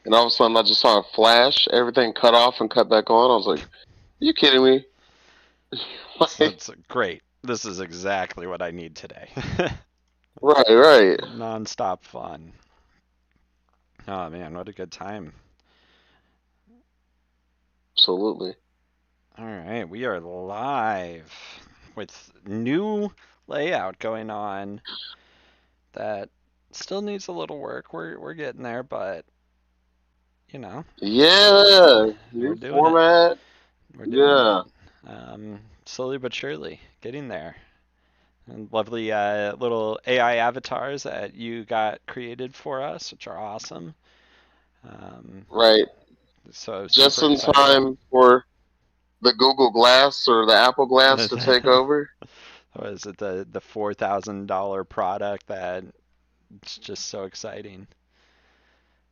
and all of a sudden I just saw a flash. Everything cut off and cut back on. I was like, "Are you kidding me?" So Like, that's great. This is exactly what I need today. right, right. Non-stop fun. Oh man, what a good time. Absolutely. All right, we are live with new layout going on that still needs a little work. We're getting there, but you know, Yeah. we're New doing it. format. We're doing it. Yeah. Slowly but surely, getting there. And lovely little AI avatars that you got created for us, which are awesome. Um, Right. so Just super in excited. time for the Google Glass or the Apple Glass to take over. What is it, the $4,000 product that it's just so exciting.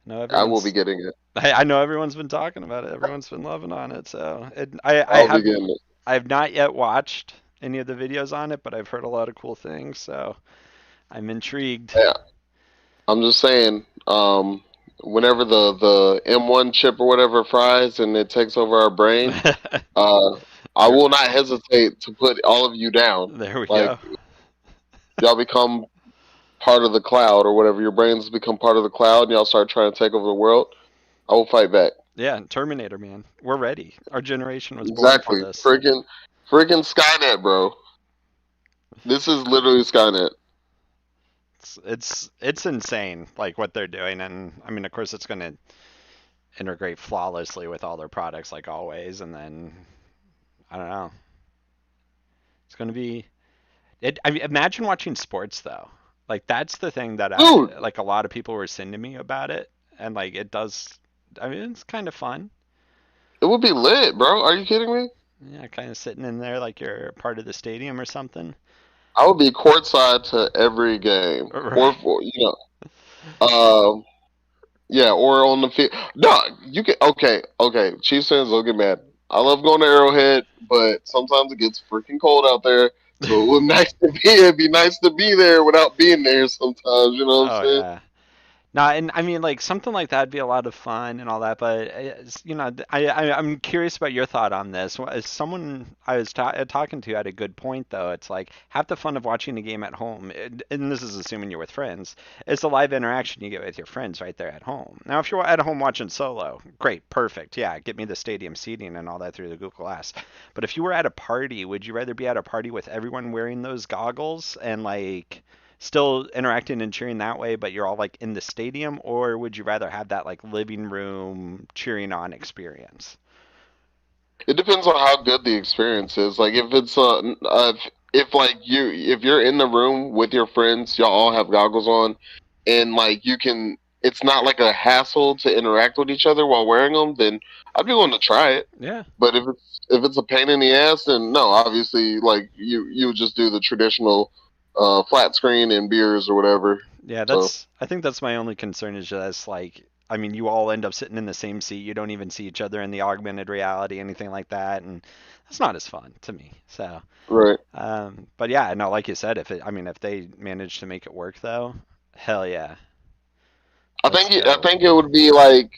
No, I will be everyone's. getting it. I know everyone's been talking about it. Everyone's been loving on it. So I'll be getting it. I have not yet watched any of the videos on it, but I've heard a lot of cool things. So I'm intrigued. Yeah. I'm just saying, whenever the M1 chip or whatever fries and it takes over our brain, uh, I You're, will not hesitate to put all of you down. there we Like go. y'all become part of the cloud or whatever. Your brains become part of the cloud, and y'all start trying to take over the world. I will fight back. Yeah, Terminator, man. We're ready. Our generation was born for Exactly. this. Freaking Skynet, bro. This is literally Skynet. It's insane, like what they're doing, and I mean, of course, it's going to integrate flawlessly with all their products, like always. And then I don't know, it's going to be. I mean, imagine watching sports though. Like that's the thing that Dude, like a lot of people were saying to me about it, and like it does. I mean, it's kind of fun. it would be lit, bro. Are you kidding me? Yeah, kind of sitting in there like you're part of the stadium or something. I would be courtside to every game. Right. Or, um, yeah, or on the field. No, you can. Okay, okay. Chiefs fans don't get mad. I love going to Arrowhead, but sometimes it gets freaking cold out there. So it would nice to be. It'd be nice to be there without being there. Sometimes, you know what I'm Oh saying? yeah. No, and I mean, like something like that'd be a lot of fun and all that. But I'm curious about your thought on this. As someone I was talking to had a good point, though. It's like half the fun of watching a game at home, and this is assuming you're with friends, is the live interaction you get with your friends right there at home. Now, if you're at home watching solo, great, perfect, yeah, get me the stadium seating and all that through the Google Glass. But if you were at a party, would you rather be at a party with everyone wearing those goggles and like still interacting and cheering that way, but you're all like in the stadium, or would you rather have that like living room cheering on experience? It depends on how good the experience is. Like if it's if like if you're in the room with your friends, y'all all have goggles on, and like you can, it's not like a hassle to interact with each other while wearing them. Then I'd be willing to try it. Yeah, But if it's a pain in the ass, then no. Obviously, like you would just do the traditional flat screen and beers or whatever. yeah. So I think that's my only concern is just like I mean, you all end up sitting in the same seat. You don't even see each other in the augmented reality, anything like that, and that's not as fun to me. So, right. but yeah, no, like you said, I mean, if they manage to make it work though, hell yeah, let's I go. think it would be like,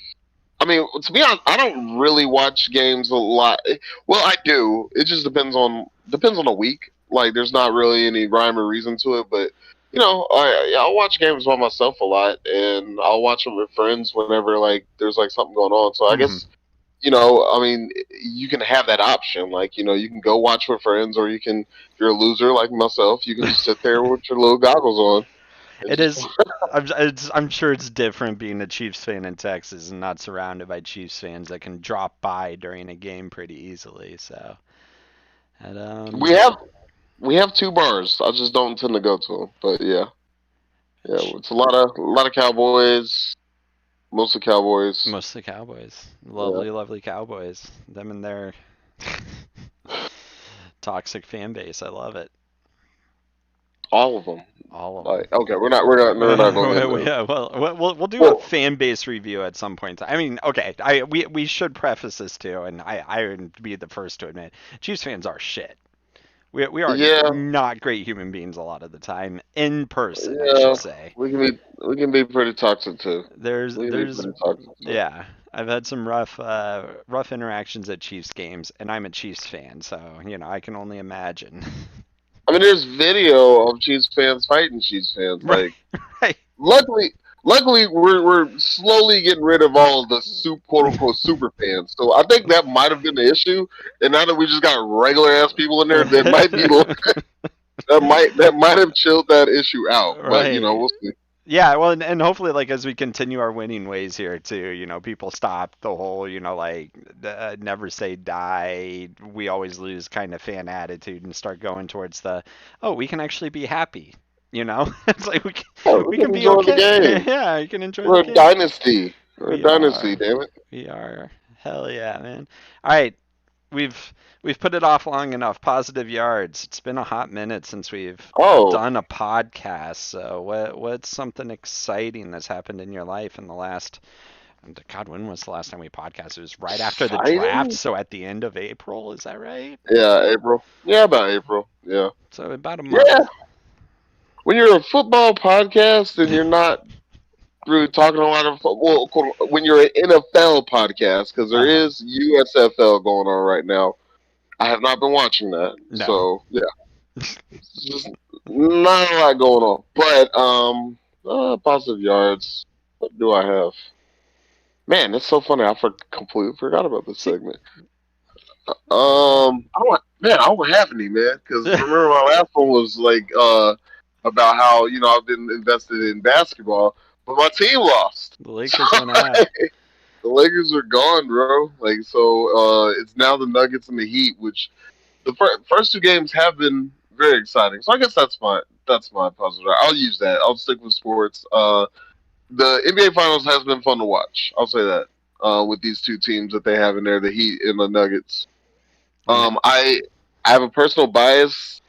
I mean, to be honest, I don't really watch games a lot. Well, I do. It just depends on the week. Like, there's not really any rhyme or reason to it, but I'll watch games by myself a lot, and I'll watch them with friends whenever like there's like something going on. So I Hmm. guess I mean, you can have that option. Like, you can go watch with friends, or you can, if you're a loser like myself, you can just sit there with your little goggles on and It just. is. I'm sure it's different being a Chiefs fan in Texas and not surrounded by Chiefs fans that can drop by during a game pretty easily. So, and, We have we have two bars. I just don't tend to go to them, but yeah. Yeah, ch- it's a lot of Cowboys, mostly Cowboys. mostly Cowboys, Yeah, lovely, lovely Cowboys. Them and their toxic fan base. I love it. all of them. All of them. Like, okay, we're not going to get into. Yeah, well, we'll do a Well, fan base review at some point. I mean, okay, we should preface this too, and I would be the first to admit, Chiefs fans are shit. We are Yeah, not great human beings a lot of the time in person, I should yeah. say. We can be pretty toxic too. We can be There's pretty toxic too. yeah, I've had some rough interactions at Chiefs games, and I'm a Chiefs fan, so I can only imagine. I mean, there's video of Chiefs fans fighting Chiefs fans. Right, Like, right. luckily, luckily, we're slowly getting rid of all of the quote unquote super fans. So I think that might have been the issue. And now that we just got regular ass people in there, that might be that might have chilled that issue out. But Right. we'll see. Yeah, well, and hopefully, like as we continue our winning ways here too, people stop the whole, like never say die, we always lose kind of fan attitude and start going towards the, oh, we can actually be happy. It's like Yeah, we we can can be enjoy the okay. game. Yeah, you can enjoy the We're a game. dynasty. We're a We dynasty. are. Damn it. We are. Hell yeah, man. All right, we've we've put it off long enough. Positive yards. It's been a hot minute since we've Oh, done a podcast. So what's something exciting that's happened in your life in the last God, when was the last time we podcasted? It was right after the draft, exciting. so at the end of April, is that right? Yeah, April. Yeah, about April. Yeah. So about a Yeah. month. When you're a football podcast and you're not really talking a lot of well, when you're an NFL podcast, because there Uh-huh. is USFL going on right now. I have not been watching that, No. so yeah, it's just not a lot going on. But positive yards. What do I have? Man, it's so funny. Completely forgot about this See, segment. I don't have any, man. Because remember my last one was like about how I've been invested in basketball, but my team lost. the So Lakers went out. the Lakers are gone, bro. Like so, it's now the Nuggets and the Heat, which the first two games have been very exciting. So I guess that's my puzzle. I'll use that. I'll stick with sports. The NBA Finals has been fun to watch. I'll say that. With these two teams that they have in there, the Heat and the Nuggets. And I have a personal bias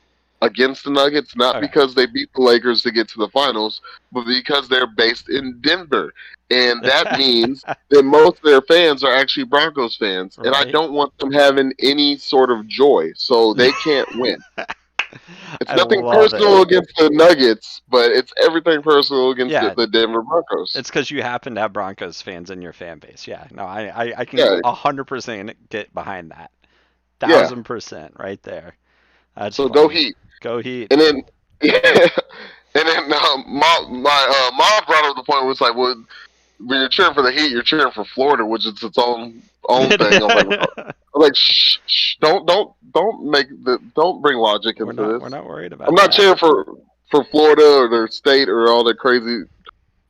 against the Nuggets, not okay. because they beat the Lakers to get to the finals, but because they're based in Denver. And that means that most of their fans are actually Broncos fans. And I Right? don't want them having any sort of joy. So they can't win. It's I nothing love it. personal against the Nuggets, but it's everything personal against the, Yeah, the Denver Broncos. it's because you happen to have Broncos fans in your fan base. Yeah, no, I can Yeah, 100% get behind that. yeah. 1000% right there. That's So go funny. Heat. Go Heat. And then, yeah. And then my mom brought up the point where it's like, well, when you're cheering for the Heat, you're cheering for Florida, which is its own thing. I'm like, shh, don't bring logic we're into not we're this. not worried I'm about not that. cheering for Florida or their state or all that crazy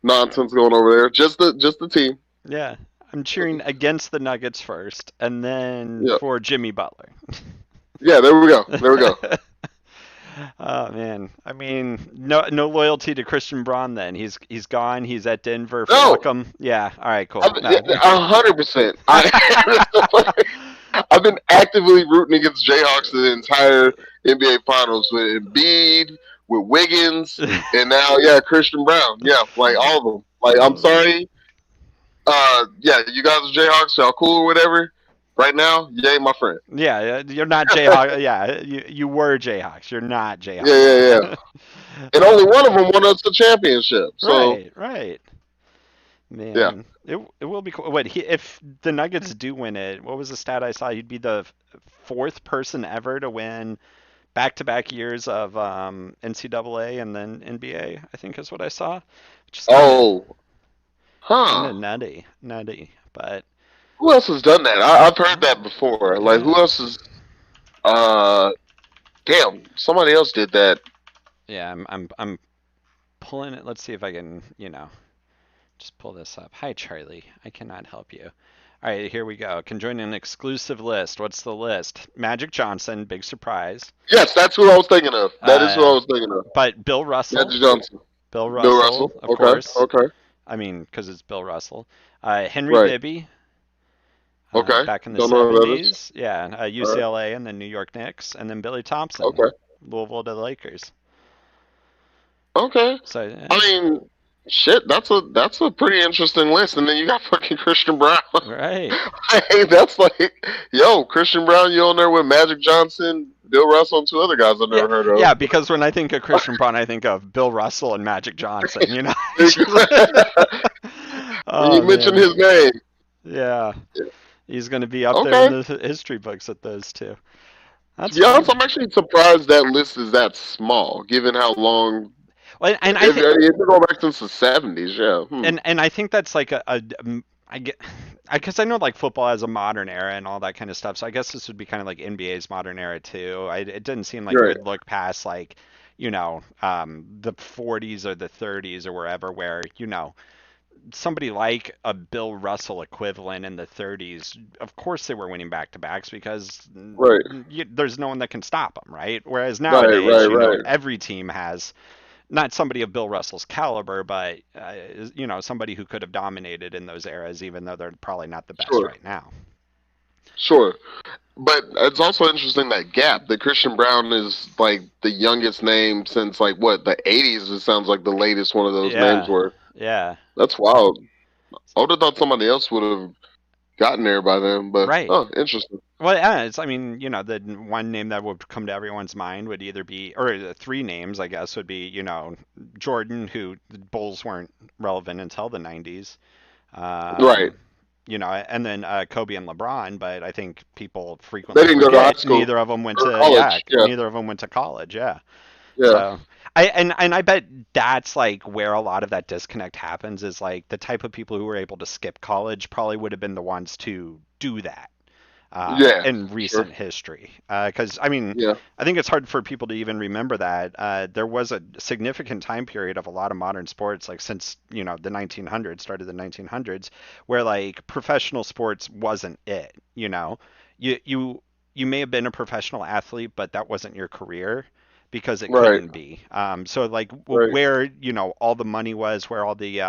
nonsense going over there. Just the team. Yeah, I'm cheering against the Nuggets first, and then Yeah, for Jimmy Butler. yeah. There we go. There we go. Oh man, I mean, no loyalty to Christian Braun. Then he's gone. He's at Denver. Fuck No, him. Yeah. All right. Cool. yeah, No. 100%. I've been actively rooting against Jayhawks the entire NBA Finals with Embiid, with Wiggins, and now Christian Brown. Yeah, like all of them. Like I'm sorry. Yeah, you guys are Jayhawks, y'all cool or whatever. Right now, yay, my friend. Yeah, you're not Jayhawk. Yeah, you were Jayhawks. You're not Yeah, Jayhawks yeah, yeah. now. And only one of them won us the championship. So Right, right. yeah. Man, it will be cool. If the Nuggets do win it, what was the stat I saw? He'd be the fourth person ever to win back-to-back years of NCAA and then NBA, I think is what I saw. Which is Oh, kind huh. of nutty. But Who else has done that? I've heard that before. Like yeah, who else is? Uh, damn, somebody else did that. yeah, I'm pulling it. Let's see if I can, just pull this up. Hi, Charlie. I cannot help you. All right, here we go. Can join an exclusive list. What's the list? Magic Johnson, big surprise. Yes, that's who I was thinking of. That is who I Uh, was thinking of. but Bill Russell, Magic Johnson, Bill Bill Russell, Russell. of Okay, course. okay, I mean, because it's Bill Russell. Henry right. Bibby, Okay, back in the don't know who that is. 70s. Yeah, All right. UCLA and then New York Knicks, and then Billy Thompson, Okay, Louisville to the Lakers. okay. So I yeah, mean, shit, that's a pretty interesting list. And then you got fucking Christian Brown. right. Hey, that's like, yo, Christian Brown, you on there with Magic Johnson, Bill Russell and two other guys I've Yeah, never heard of. yeah. Because when I think of Christian Braun, I think of Bill Russell and Magic Johnson. You know. When you Oh mention man. his name, Yeah, he's going to be up there in okay. the history books with those two. To That's be honest, fun. I'm actually surprised that list is that small, given how long. Well, and I think If you go back since the '70s, yeah. and I think that's like I get because I know like football has a modern era and all that kind of stuff. So I guess this would be kind of like NBA's modern era too. It didn't seem like you Right, would look past like the 40s or the 30s or wherever where somebody like a Bill Russell equivalent in the 30s, of course they were winning back to backs because right, there's no one that can stop them, right? Whereas right, nowadays, right, right. every team has not somebody of Bill Russell's caliber, but somebody who could have dominated in those eras, even though they're probably not the best Sure, right now. sure. But it's also interesting that gap. That Christian Brown is like the youngest name since like what the '80s. It sounds like the latest one of those names Yeah, were. yeah, That's wild. I would have thought somebody else would have gotten there by then. But right. oh, interesting. Well, yeah, I mean, the one name that would come to everyone's mind would either be, or the three names, I guess, would be, Jordan, who the Bulls weren't relevant until the 90s. Right. Um, and then Kobe and LeBron, but I think people They frequently didn't go to high forget school neither of them went or to, yeah, college. Yeah. neither of them went to college, yeah. Yeah. So and I bet that's like where a lot of that disconnect happens is like the type of people who were able to skip college probably would have been the ones to do that Yeah. in Sure. recent history. Because I mean, Yeah. I think it's hard for people to even remember that there was a significant time period of a lot of modern sports, like since the 1900s, started the 1900s, where like professional sports wasn't it. You you you may have been a professional athlete, but that wasn't your career because it Right. couldn't be. So like Right. where all the money was, where all the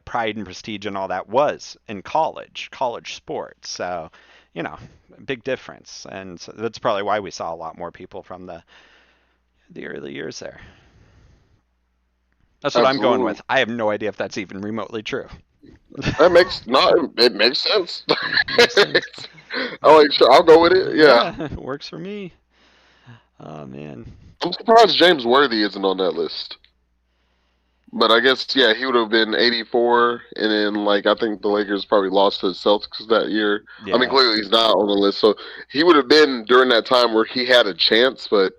pride and prestige and all that was in college sports. So, you know, big difference, and so that's probably why we saw a lot more people from the early years there. That's what I'm going Absolutely. with. I have no idea if that's even remotely true. That makes no. It makes sense. Makes sense. I'm like, sure, I'll go with it. Yeah. Yeah, it works for me. Oh man. I'm surprised James Worthy isn't on that list. But I guess yeah, he would have been 84, and then like I think the Lakers probably lost to the Celtics that year. I mean, Yeah. clearly he's not on the list, so he would have been during that time where he had a chance, but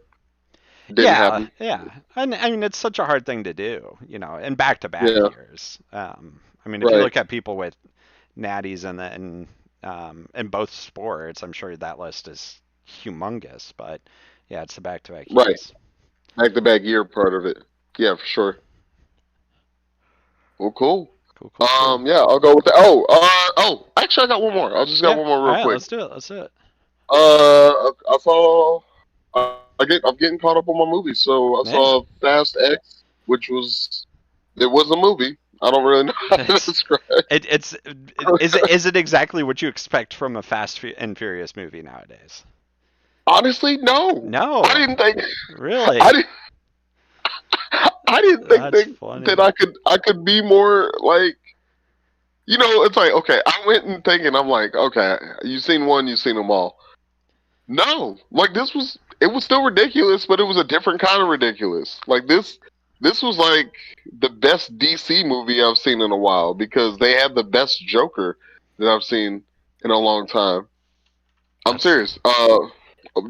didn't Yeah, happen. yeah. And I mean, it's such a hard thing to do, in back-to-back Yeah, years. I mean, if you right, look at people with natties in both sports, I'm sure that list is humongous. But yeah, it's the back-to-back right. years. Back to back year part of it. Yeah, for sure. Well, cool. Cool, cool, cool. Yeah, I'll go with that. Actually, I got one more. I just got Yeah. one more All real right, quick. let's do it. Let's do it. I saw. I'm getting caught up on my movies, so I Yeah. saw Fast X, which was it was a movie. I don't really know how to It's describe. it's is it exactly what you expect from a Fast and Furious movie nowadays? Honestly, no. I No, didn't think. I really. didn't. I didn't think That's that funny. I could be more like. It's like okay. I went and thinking. I'm like, okay. You've seen one. You've seen them all. No, like this was it was still ridiculous, but it was a different kind of ridiculous. Like this was like the best DC movie I've seen in a while because they had the best Joker that I've seen in a long time. I'm That's serious.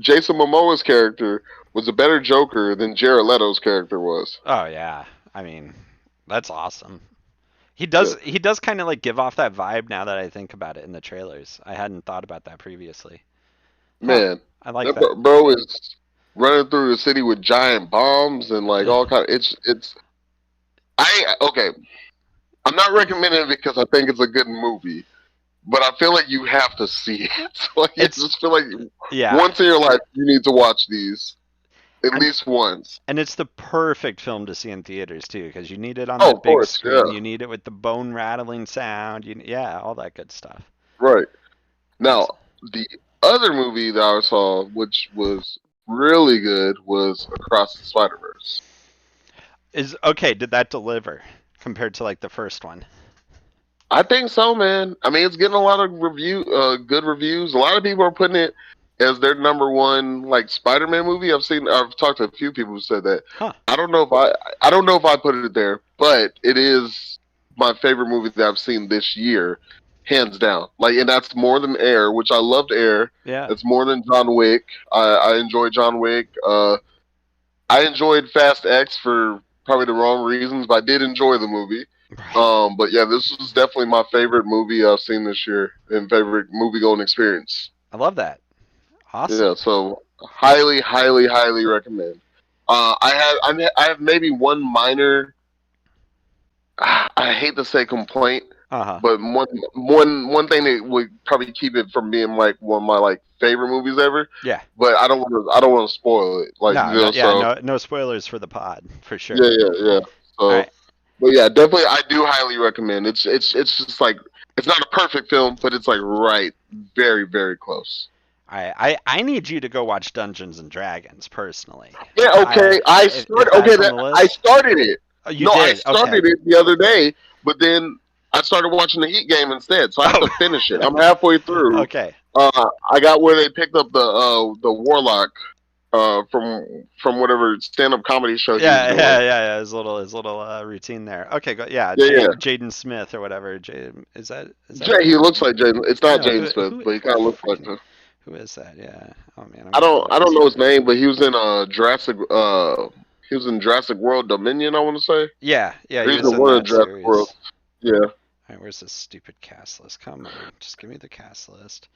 Jason Momoa's character was a better Joker than Jared Leto's character was. Oh yeah. I mean, that's awesome. He Yeah. does he does kind of like give off that vibe now that I think about it in the trailers. I hadn't thought about that previously. Huh. Man, I like that that. bro is running through the city with giant bombs and like all kind. It's I okay. I'm not recommending it because I think it's a good movie, but I feel like you have to see it. Like I It's just feel like yeah. once in your life you need to watch these at And least once. and it's the perfect film to see in theaters too because you need it on Oh, that of big course, yeah, screen. You need it with the bone rattling sound. Yeah, all that good stuff. right. That's Now the other movie that I saw, which was really good, was Across the Spider Verse. is okay, did that deliver compared to like the first one? I think so, man. I mean, it's getting a lot of good reviews. A lot of people are putting it. as their number one like Spider-Man movie. I've talked to a few people who said that. Huh. I don't know if I put it there, but it is my favorite movie that I've seen this year, hands down. Like, and that's more than Air, which I loved Air. Yeah. It's more than John Wick. I enjoy John Wick. I enjoyed Fast X for probably the wrong reasons, but I did enjoy the movie. Right. But yeah, this was definitely my favorite movie I've seen this year and favorite movie going experience. I love that. Yeah, Awesome. so highly, highly, highly recommend. I have maybe one minor. I hate to say complaint, Uh-huh. but one thing that would probably keep it from being like one of my like favorite movies ever. Yeah. But I don't want to spoil it. Like you No, no, know, yeah, so no spoilers for the pod, for yeah, sure. yeah, yeah. All So, right. but yeah, definitely, I do highly recommend. It's just like it's not a perfect film, but it's like right, very, very close. All right. I need you to go watch Dungeons and Dragons personally. Yeah, okay. If Okay, that's on the I list. started it. Oh, you No, I did. Okay. started it the other day, but then I started watching the Heat game instead, so I have Oh. to finish it. I'm halfway through. Okay. I got where they picked up the Warlock from whatever stand up comedy show he was doing. Yeah. His little routine there. Okay, go. Yeah, Yeah, yeah. Jaden Smith or whatever. Is that Jay, his he name? looks like Jaden. It's not No, Jaden Smith, but he kind of looks like freaking him. who is that? Yeah. Oh man, I'm gonna blow I don't this know his guy. name, but he was in he was in Jurassic World Dominion. I want to say. Yeah, Or he he's was in in one of that Jurassic World. series. Yeah. All right, where's this stupid cast list? Come on, just give me the cast list.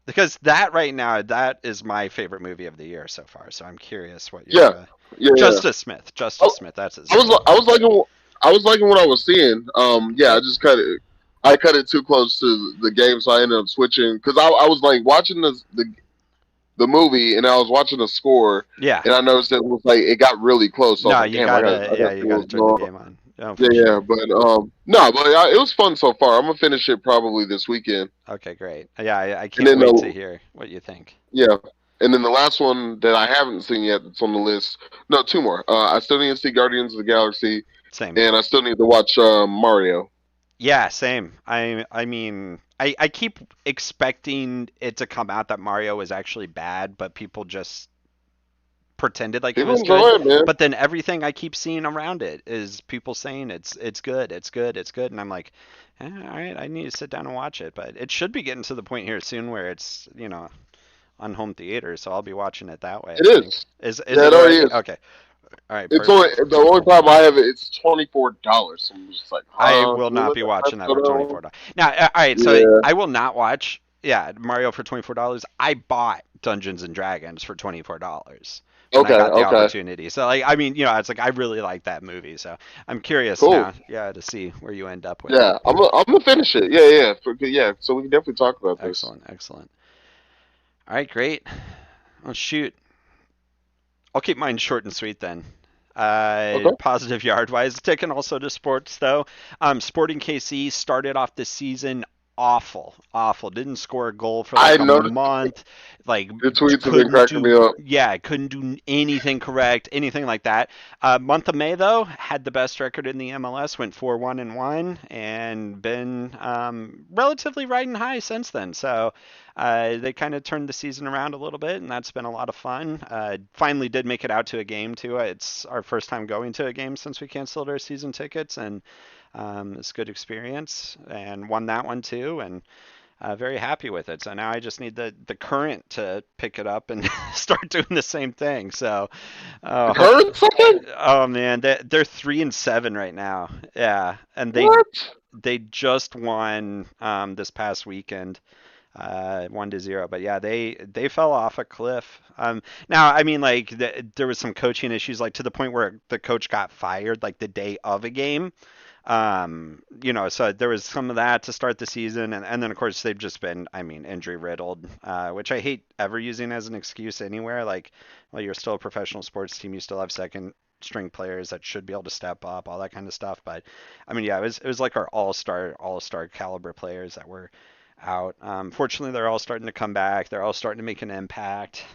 Because that right now, that is my favorite movie of the year so far. So I'm curious what Yeah, your yeah, yeah. Justice Smith. I, Justice Smith, that's his name. I was liking what I was seeing. Yeah, I Okay. just cut it. I cut it too close to the game, so I ended up switching because I was like watching the movie and I was watching the score, Yeah. and I noticed that it was like it got really close. So I was No, like, damn, I got to you see gotta what's turn the going on. game on. Oh, Yeah, for yeah, sure. but no, but it was fun so far. I'm gonna finish it probably this weekend, Okay, great. Yeah, I and can't then wait to the hear what you think. yeah, and then the last one that I haven't seen yet that's on the list. No, two more. I still need to see Guardians of the Galaxy, Same. and I still need to watch Mario. Yeah, same. I mean, I keep expecting it to come out that Mario was actually bad, but people just pretended like it People was good. enjoy it, man. But then everything I keep seeing around it is people saying it's good, it's good, it's good, and I'm like, all right, I need to sit down and watch it. But it should be getting to the point here soon where it's on home theater, so I'll be watching it that way. I It think. is. Is Yeah, it it already already? is. Okay. All right. It's only Perfect. the only problem I have. It's $24. So I'm just like, I huh? will Do we not let be the price watching that go for down? $24. Now, all right, so Yeah. I will not watch, yeah, Mario for $24. I bought Dungeons and Dragons for $24 when I Okay. got the Okay. opportunity. So like, I mean, it's like I really like that movie. So I'm curious Cool. now, yeah, to see where you end up with it. Yeah. I'm gonna finish it. Yeah. Yeah. Yeah. So we can definitely talk about this. Excellent, excellent. All right, great. Oh shoot, I'll keep mine short and sweet then. Okay. Positive yard wise. Taking also to sports though. Sporting KC started off the season awful, awful. Didn't score a goal for I like a noticed month. Like the tweets have been couldn't cracking me do, up. yeah, couldn't do anything correct, anything like that. Month of May though had the best record in the MLS. Went 4-1-1 and been relatively riding high since then. So they kind of turned the season around a little bit, and that's been a lot of fun. Finally, did make it out to a game too. It's our first time going to a game since we canceled our season tickets, and it's a good experience. And won that one too, and very happy with it. So now I just need the current to pick it up and start doing the same thing. So, The hope. current second? Oh man, they're 3-7 right now. Yeah, and What? they just won this past weekend 1-0. But yeah, they fell off a cliff. Now I mean like there was some coaching issues, like to the point where the coach got fired like the day of a game. So there was some of that to start the season, and then of course they've just been, I mean, injury riddled, which I hate ever using as an excuse anywhere. Like, well, you're still a professional sports team, you still have second string players that should be able to step up, all that kind of stuff. But I mean, yeah, it was like our all star caliber players that were out. Fortunately, they're all starting to come back. They're all starting to make an impact.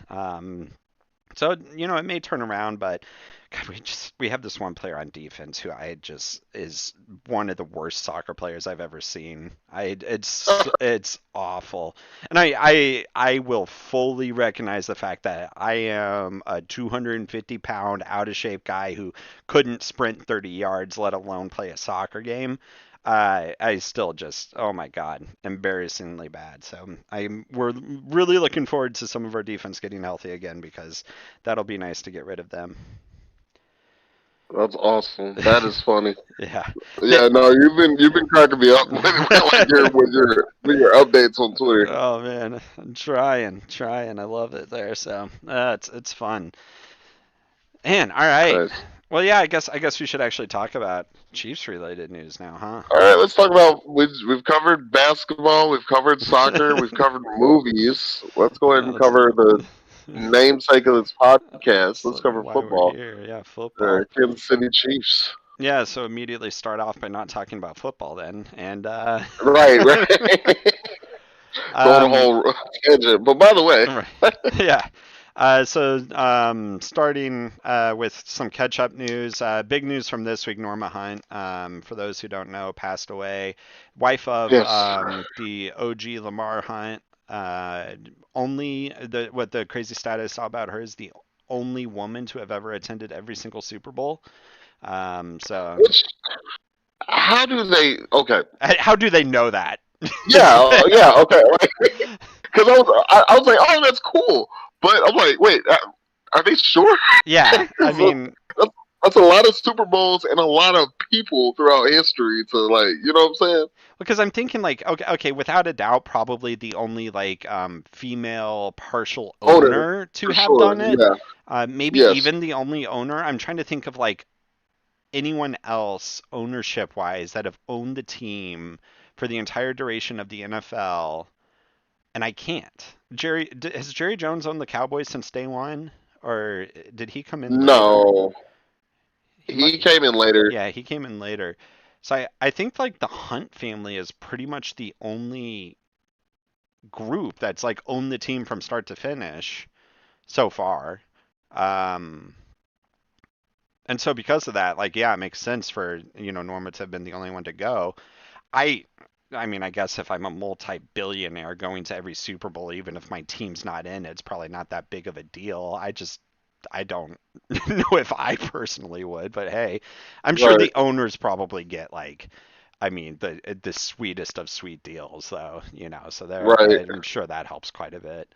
So, it may turn around, but God, we have this one player on defense who I just is one of the worst soccer players I've ever seen. It's awful. And I will fully recognize the fact that I am a 250-pound out of shape guy who couldn't sprint 30 yards, let alone play a soccer game. I still just, oh my God, embarrassingly bad. So we're really looking forward to some of our defense getting healthy again because that'll be nice to get rid of them. That's awesome. That is funny. Yeah. Yeah, no, you've been cracking me up with like your updates on Twitter. Oh man, I'm trying. I love it there. So it's fun. Man, all right. Nice. Well, yeah, I guess we should actually talk about Chiefs related news now, All right, let's talk about we've covered basketball, we've covered soccer, huh? we've covered movies. Let's go ahead and That's cover the namesake of this podcast. that's Let's cover why we're football. here. Yeah, football. Kansas City Chiefs. Yeah, so immediately start off by not talking about football then, and Right, right. Go on a um, whole tangent. But by the way, right. Yeah. Starting with some catch-up news, big news from this week. Norma Hunt, for those who don't know, passed away. Wife of yes, the OG Lamar Hunt. Only what the crazy stat I saw about her is the only woman to have ever attended every single Super Bowl. So which how do they? Okay, how do they know that? yeah, yeah, okay. Because I was like, oh, that's cool, but I'm like, wait, are they sure? Yeah, I 'Cause mean, that's a lot of Super Bowls and a lot of people throughout history to like, you know what I'm saying? because I'm thinking like, okay, without a doubt, probably the only like female partial Owner owner to for have sure. done it. Yeah. Maybe Yes. even the only owner. I'm trying to think of like anyone else ownership wise that have owned the team for the entire duration of the NFL, and I can't. Has Jerry Jones owned the Cowboys since day one, or did he come in later? No. He might. He came in later. Yeah, he came in later. So I think like the Hunt family is pretty much the only group that's like owned the team from start to finish so far. Um, and so because of that, like yeah, it makes sense for Norma to have been the only one to go. I I mean, I guess if I'm a multi-billionaire going to every Super Bowl, even if my team's not in, it's probably not that big of a deal. I don't know if I personally would, but hey, I'm sure Right. the owners probably get like, I mean, the sweetest of sweet deals, though, So Right. I'm sure that helps quite a bit.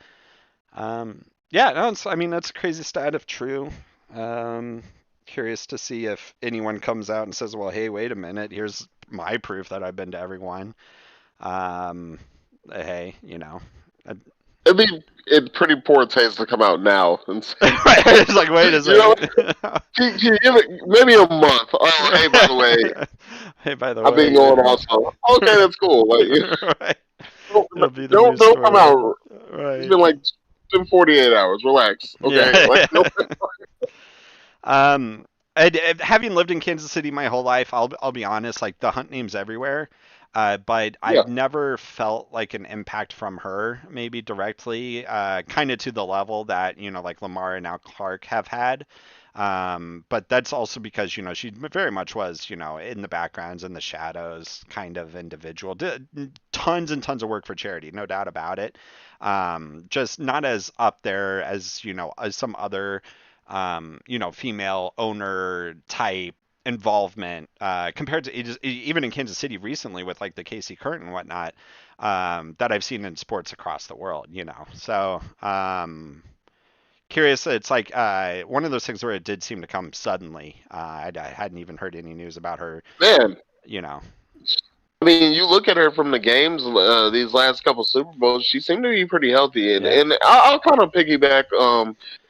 Yeah, no, I mean that's a crazy stat if true. Um, Curious to see if anyone comes out and says, "Well, hey, wait a minute, here's my proof that I've been to everyone." Um, hey, I- It'd be in pretty poor taste to come out now and say, it's like, wait a you know, second. can you give it maybe a month. Oh, hey, by the way, Hey, by the I've been way, going also. Okay, that's cool. Like, right. don't It'll be the don't news don't come story. out. It's Right. been like it's been 48 hours. Relax. Okay. Like, Yeah. Um, Having lived in Kansas City my whole life, I'll be honest, like the Hunt name's everywhere. But yeah. I've never felt like an impact from her, maybe directly, kind of to the level that, like Lamar and now Clark have had. But that's also because, she very much was, in the backgrounds and the shadows kind of individual. Did tons and tons of work for charity, no doubt about it. Just not as up there as, as some other female owner type involvement compared to even in Kansas City recently with like the Casey Curtin and whatnot that I've seen in sports across the world. So curious. It's like one of those things where it did seem to come suddenly. I hadn't even heard any news about her. Man, You know. I mean, you look at her from the games these last couple Super Bowls. She seemed to be pretty healthy, and Yeah. I'll kind of piggyback.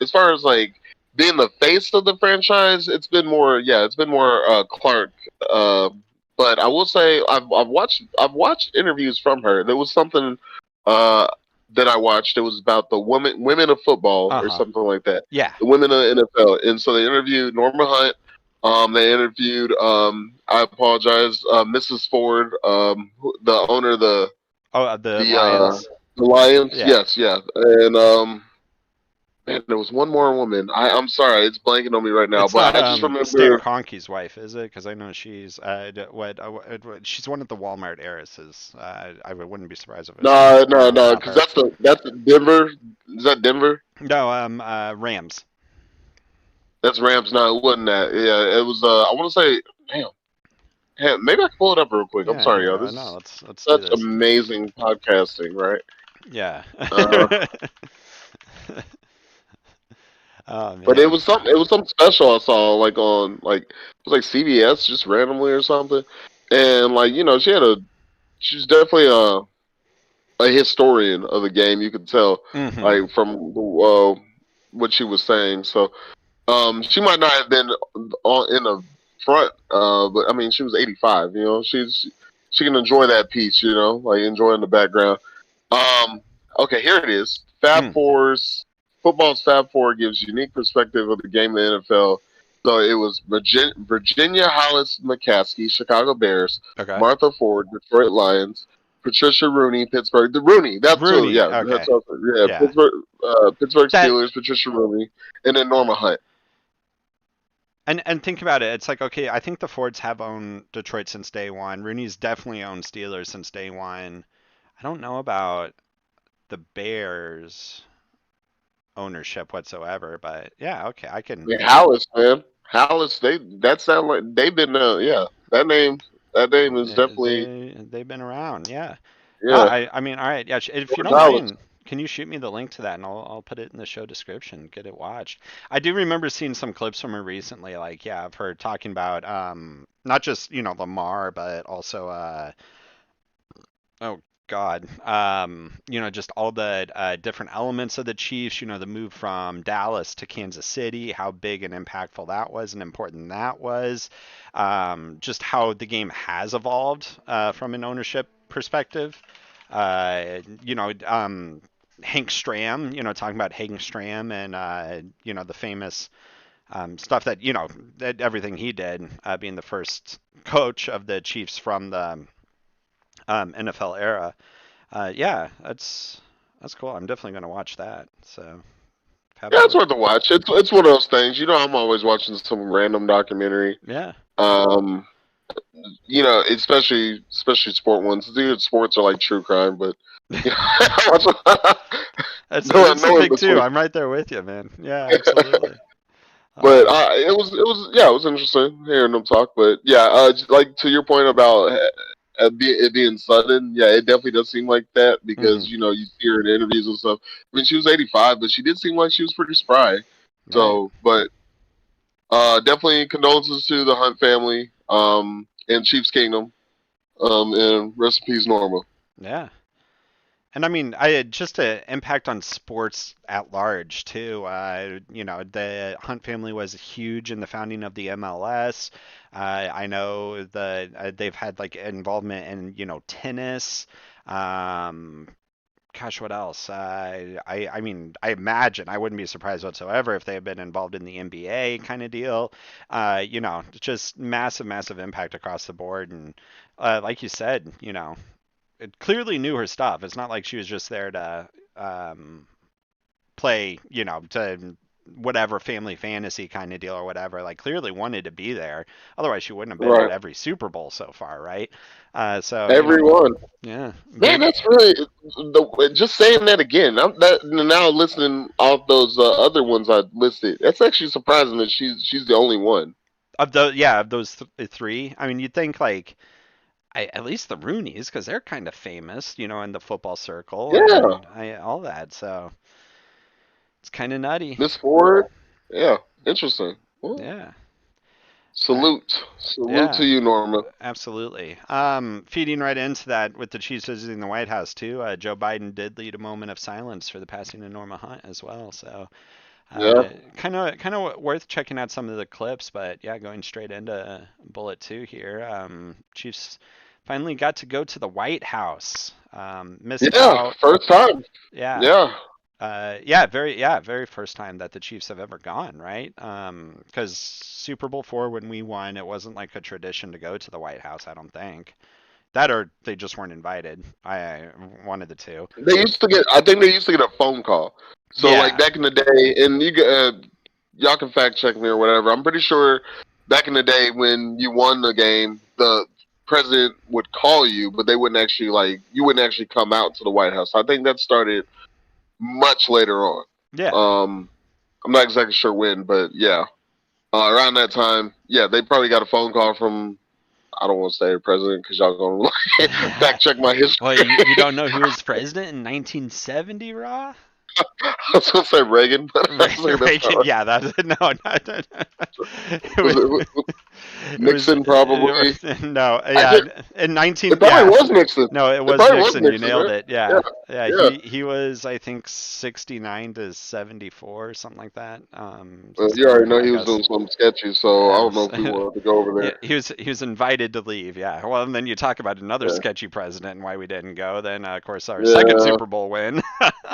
As far as like being the face of the franchise, it's been more. Yeah, it's been more Clark. Uh, but I will say I've watched interviews from her. There was something uh, that I watched. It was about the women of football Uh or huh. something like that. Yeah. The women of the NFL, and so they interviewed Norma Hunt. They interviewed, I apologize, Mrs. Ford, the owner of Oh, the the Lions. the Lions. Yeah. Yes, yeah, and Man, there was one more woman. I'm sorry, it's blanking on me right now, It's but not I just Stan remember. Kroenke's wife, is it? Because I know she's she's one of the Walmart heiresses. I wouldn't be surprised if it was her. No, no, No, no, not because her. that's Denver. Is that Denver? No, Rams. That's Rams. No, it wasn't that. Yeah, it was. I want to say, damn, maybe I can pull it up real quick. I'm Yeah, sorry, here. yo. This No, is let's do such this. amazing podcasting, right? Yeah. Uh, Oh but it man. was something. It was something special I saw, like on like it was like CBS, just randomly or something. And like she had a. She's definitely a historian of the game. You could tell, Hmm. like from what she was saying. So she might not have been on in the front, but I mean, she was 85. She can enjoy that piece. Like enjoying the background. Um, okay, here it is. Fab Mm. Fours. Football's Fab Four gives unique perspective of the game of the NFL. So it was Virginia Hollis McCaskey, Chicago Bears, Okay. Martha Ford, Detroit Lions, Patricia Rooney, Pittsburgh. The Rooney, that's who. Rooney. Yeah, that's Okay. what, yeah. Yeah. Pittsburgh That Steelers, Patricia Rooney, and then Norma Hunt. and think about it. It's like okay, I think the Fords have owned Detroit since day one. Rooney's definitely owned Steelers since day one. I don't know about the Bears ownership whatsoever, but yeah, okay, I can. Yeah, Hollis, man, Hollis. That sound like they've been. Yeah, that name is definitely. They've been around, yeah. No, Yeah, I mean, all right, yeah. If you George don't Hollis. mind, can you shoot me the link to that, and I'll put it in the show description. Get it watched. I do remember seeing some clips from her recently, like yeah, of her talking about not just Lamar, but also oh God, just all the different elements of the Chiefs. The move from Dallas to Kansas City, how big and impactful that was, and important that was. Just how the game has evolved from an ownership perspective. Hank Stram, talking about Hank Stram and the famous stuff that everything he did, being the first coach of the Chiefs from the NFL era. Yeah, that's cool. I'm definitely gonna watch that. So Fab Yeah, it's Four. worth a watch. It's one of those things. I'm always watching some random documentary. Yeah, Um, especially sport ones. Either sports or like true crime, but I watch that's the no in thing too. between. I'm right there with you, man. Yeah, absolutely. But Um, it was interesting hearing them talk. But yeah, like to your point about it being sudden, yeah, it definitely does seem like that because mhm, you see her in interviews and stuff. I mean, she was 85, but she did seem like she was pretty spry. right. So, but definitely condolences to the Hunt family, and Chiefs Kingdom, and rest in peace, Norma. Yeah. And I mean, I had just an impact on sports at large too. The Hunt family was huge in the founding of the MLS. I know that they've had like involvement in tennis. Um, Gosh, what else? I mean, I imagine I wouldn't be surprised whatsoever if they had been involved in the NBA kind of deal. Just massive, massive impact across the board. And like you said, it clearly knew her stuff. It's not like she was just there to play, to whatever family fantasy kind of deal or whatever. Like clearly wanted to be there. Otherwise, she wouldn't have been at Right, every Super Bowl so far, right? So everyone. yeah, Man, maybe. that's really just saying that again. I'm that now listening off those other ones I listed. That's actually surprising that she's the only one. Of those three, I mean, you'd think like at least the Roonies, because they're kind of famous, in the football circle Yeah, and all that. So it's kind of nutty. Miss Ford. Yeah, interesting. Well, Yeah. I, salute to yeah. you, Norma. Absolutely. Feeding right into that with the Chiefs visiting the White House too. Joe Biden did lead a moment of silence for the passing of Norma Hunt as well. So Yeah, kind of worth checking out some of the clips. But yeah, going straight into bullet two here. Chiefs finally got to go to the White House. Missed yeah, out. first time. Yeah. Yeah, Very first time that the Chiefs have ever gone, right? Because Super Bowl four when we won, it wasn't like a tradition to go to the White House. I don't think. that or they just weren't invited. I one of the two. I think they used to get a phone call. So like Yeah, back in the day, and y'all can fact check me or whatever. I'm pretty sure back in the day when you won the game, the president would call you, but they wouldn't actually you wouldn't actually come out to the White House. I think that started much later on. yeah. Um, I'm not exactly sure when, but yeah, around that time, yeah, they probably got a phone call from. I don't want to say the president because y'all gonna fact check my Well, history. you don't know who was president in 1970, Raw? I was gonna say Reagan, but I was like, that's not Reagan, right. yeah, that no, no. It Was was, it it was Nixon probably? no, I yeah, did. in It 19, probably yeah, was Nixon. no, it It was probably was Nixon. You Nixon, nailed right? it. Yeah, Yeah, yeah. yeah. He was, I think, 69 to 74, something like that. Well, Just you already know I he was guess. doing something sketchy, so I don't know Yes. if we wanted to go over Yeah, there. he was invited to leave. Yeah. Well, and then you talk about another Yeah, sketchy president and why we didn't go. Then of course our second yeah, Super Bowl win.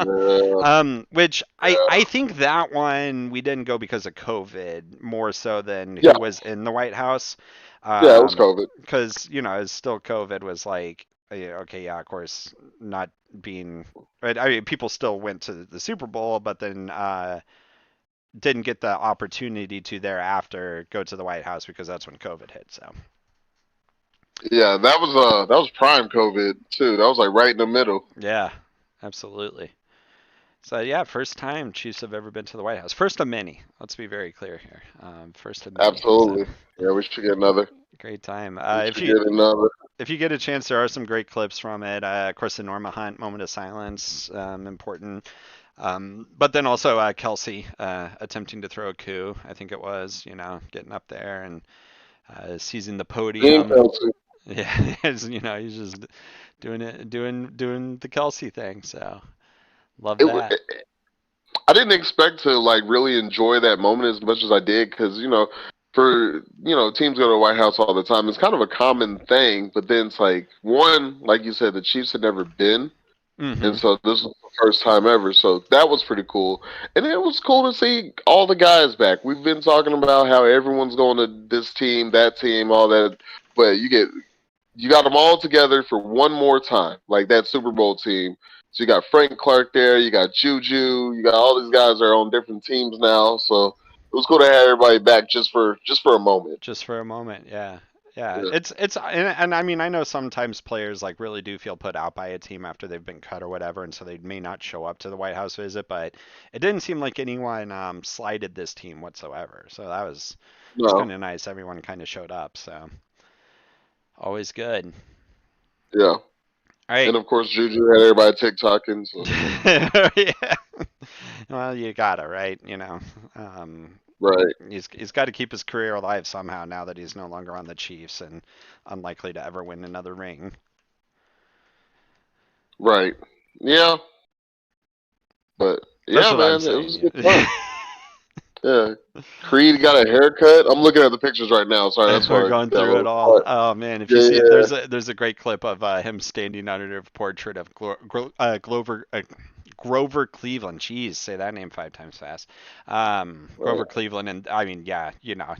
yeah, Which I yeah. think that one we didn't go because of COVID more so than Yeah, who was in the White House. yeah, it was COVID. Because it's still COVID was like yeah, okay, yeah, of course not being right. I mean, people still went to the Super Bowl, but then didn't get the opportunity to thereafter go to the White House because that's when COVID hit. So Yeah, that was prime COVID too. That was like right in the middle. yeah, absolutely. So yeah, first time Chiefs have ever been to the White House. First of many. Let's be very clear here. First of many. So Absolutely. Yeah, we should get another. great time. We should get another. If you get a chance, there are some great clips from it. Of course, the Norma Hunt moment of silence, important. But then also Kelsey attempting to throw a coup. I think it was, getting up there and seizing the Gene podium. Kelsey. Yeah, he's just doing the Kelsey thing. So love that. I didn't expect to like really enjoy that moment as much as I did because for teams go to the White House all the time. It's kind of a common thing, but then it's like one, like you said, the Chiefs had never been, and Hmm. so this was the first time ever. So that was pretty cool, and it was cool to see all the guys back. We've been talking about how everyone's going to this team, that team, all that, but you got them all together for one more time, like that Super Bowl team. So you got Frank Clark there, you got Juju, you got all these guys that are on different teams now. So it was cool to have everybody back just for a moment. Just for a moment, yeah. Yeah, Yeah. it's and I mean I know sometimes players like really do feel put out by a team after they've been cut or whatever, and so they may not show up to the White House visit. But it didn't seem like anyone slighted this team whatsoever. So that was kind No, of nice. Everyone kind of showed up. So always good. yeah, All and right. of course Juju had everybody TikToking. So Yeah. Well, you gotta, right? Um, right, he's got to keep his career alive somehow now that he's no longer on the Chiefs and unlikely to ever win another ring. right, yeah, but That's yeah, what I'm man, it saying. was a good time. Yeah, Creed got a haircut. I'm looking at the pictures right now. Sorry, that's We're why I going got a through it little all. quiet. Oh man, if you Yeah, see it, yeah, there's a great clip of him standing under a portrait of Grover Cleveland. Jeez, say that name 5 times fast. right. Grover Cleveland, and I mean, yeah,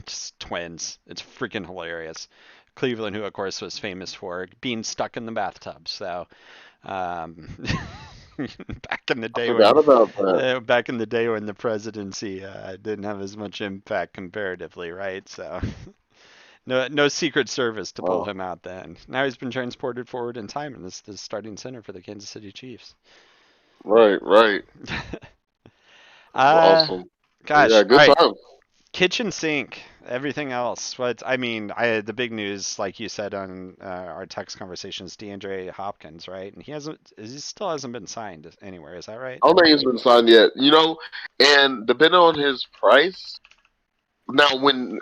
just twins. It's freaking hilarious. Cleveland, who of course was famous for being stuck in the bathtub. So, um, back in the I day when forgot about that. back in the day when the presidency didn't have as much impact comparatively, right? So no Secret Service to pull Wow. him out then. Now he's been transported forward in time and is the starting center for the Kansas City Chiefs. Right, right. It's uh, awesome. gosh, Yeah, all good right. time. Kitchen sink, everything else. What I mean, the big news, like you said on our text conversations, DeAndre Hopkins, right? And he still hasn't been signed anywhere. Is that right? I don't think he's been signed yet. And depending on his price. Now, when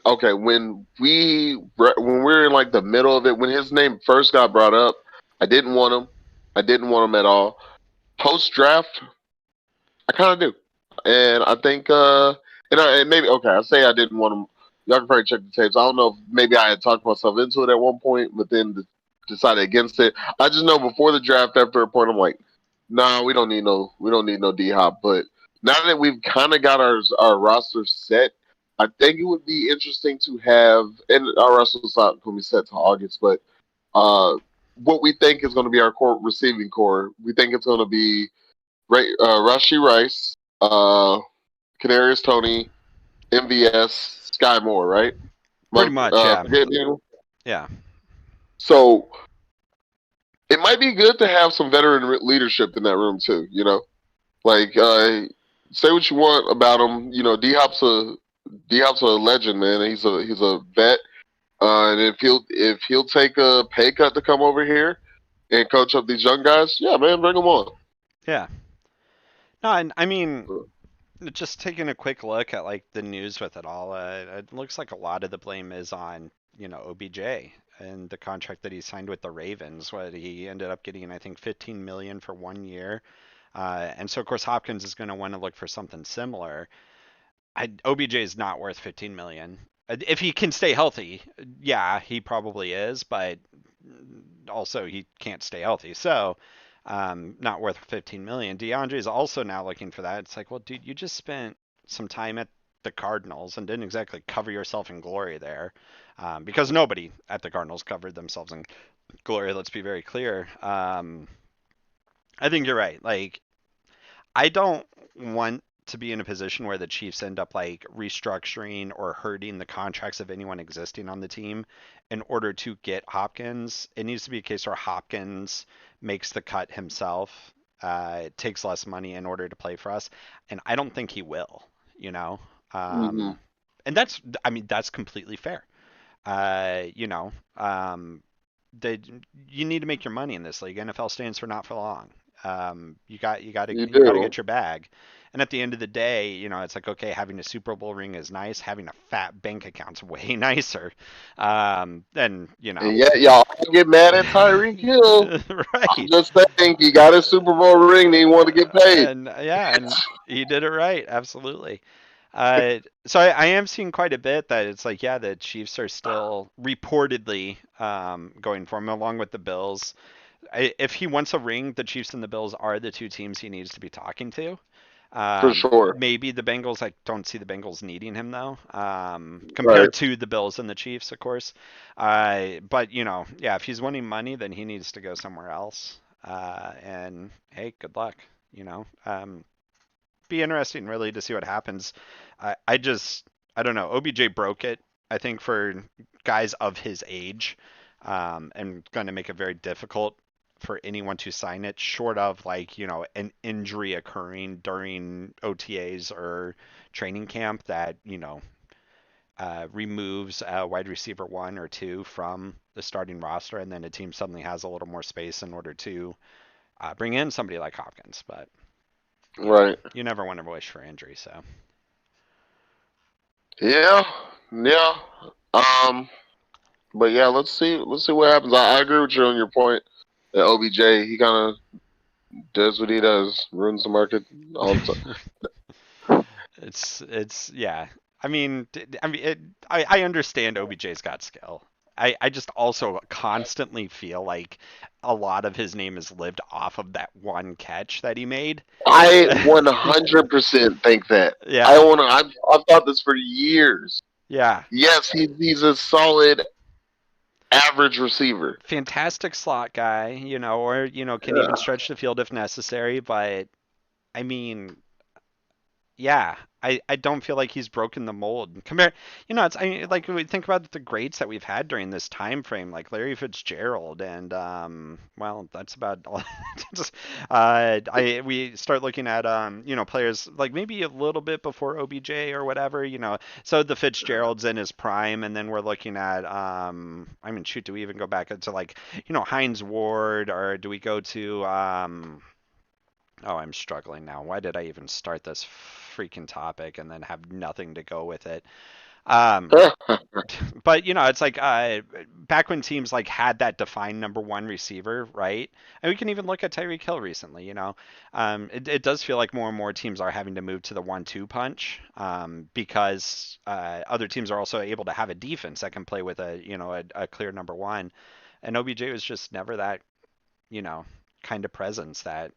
we were in like the middle of it, when his name first got brought up, I didn't want him. I didn't want him at all. Post draft, I kind of do, and I think and maybe okay. I say I didn't want him. Y'all can probably check the tapes. I don't know if maybe I had talked myself into it at one point, but then decided against it. I just know before the draft, after a point, I'm like, nah, we don't need no D Hop. But now that we've kind of got our roster set, I think it would be interesting to have, and our roster's not going to be set to August, but uh, what we think is going to be our core receiving core. We think it's going to be Rashi Rice, Kadarius Tony, MVS, Sky Moore, right? Pretty much, yeah. Forget Daniel. Yeah. So it might be good to have some veteran leadership in that room too. Like say what you want about him. D Hop's a legend, man. He's a vet. And if he'll take a pay cut to come over here and coach up these young guys, yeah, man, bring them on. Yeah. No, and I mean, just taking a quick look at like the news with it all, it looks like a lot of the blame is on OBJ and the contract that he signed with the Ravens. What he ended up getting, I think, 15 million for 1 year, and so of course Hopkins is going to want to look for something similar. OBJ is not worth 15 million. If he can stay healthy, yeah, he probably is, but also he can't stay healthy. So, not worth 15 million. DeAndre is also now looking for that. It's like, well, dude, you just spent some time at the Cardinals and didn't exactly cover yourself in glory there, because nobody at the Cardinals covered themselves in glory. Let's be very clear. I think you're right. Like, I don't want to be in a position where the Chiefs end up like restructuring or hurting the contracts of anyone existing on the team in order to get Hopkins. It needs to be a case where Hopkins makes the cut himself, takes less money in order to play for us, and I don't think he will. You know, Hmm. um, and that's completely fair. You know, they, you need to make your money in this league. NFL stands for not for long. You You got to do. get your bag. And at the end of the day, it's like, okay, having a Super Bowl ring is nice. Having a fat bank account's way nicer. Then And yet, y'all get mad at Tyreek Hill. I'm right. just saying, he got his Super Bowl ring and he wanted to get paid. And yeah, and he did it right. Absolutely. So I am seeing quite a bit that it's like, yeah, the Chiefs are still reportedly going for him along with the Bills. If he wants a ring, the Chiefs and the Bills are the two teams he needs to be talking to. For sure. Maybe the Bengals. I don't see the Bengals needing him though, Right. compared to the Bills and the Chiefs, of course. But yeah, if he's winning money, then he needs to go somewhere else. And hey, good luck. Be interesting really to see what happens. I don't know. OBJ broke it. I think for guys of his age, and going to make it very difficult for anyone to sign it, short of like an injury occurring during OTAs or training camp that removes a wide receiver one or two from the starting roster, and then a team suddenly has a little more space in order to bring in somebody like Hopkins. But Right. you never want to wish for injury, so. Yeah. Yeah. Um. But yeah, let's see what happens. I agree with you on your point that OBJ, he kind of does what he does, ruins the market all the time. It's yeah. I understand OBJ's got skill. I just also constantly feel like a lot of his name is lived off of that one catch that he made. I 100% think that. Yeah, I've thought this for years. yeah. Yes, he's a solid average receiver. Fantastic slot guy, or can even Yeah. stretch the field if necessary. But I mean, yeah, I don't feel like he's broken the mold. Compare, like we think about the greats that we've had during this time frame, like Larry Fitzgerald, and well, that's about all. Just, I we start looking at players like maybe a little bit before OBJ or whatever, So the Fitzgerald's in his prime, and then we're looking at I mean, shoot, do we even go back to like Heinz Ward, or do we go to Oh, I'm struggling now. Why did I even start this freaking topic and then have nothing to go with it? Um, but it's like back when teams like had that defined number one receiver, right? And we can even look at Tyreek Hill recently. It does feel like more and more teams are having to move to the 1-2 punch, because other teams are also able to have a defense that can play with a clear number one, and OBJ was just never that you know kind of presence that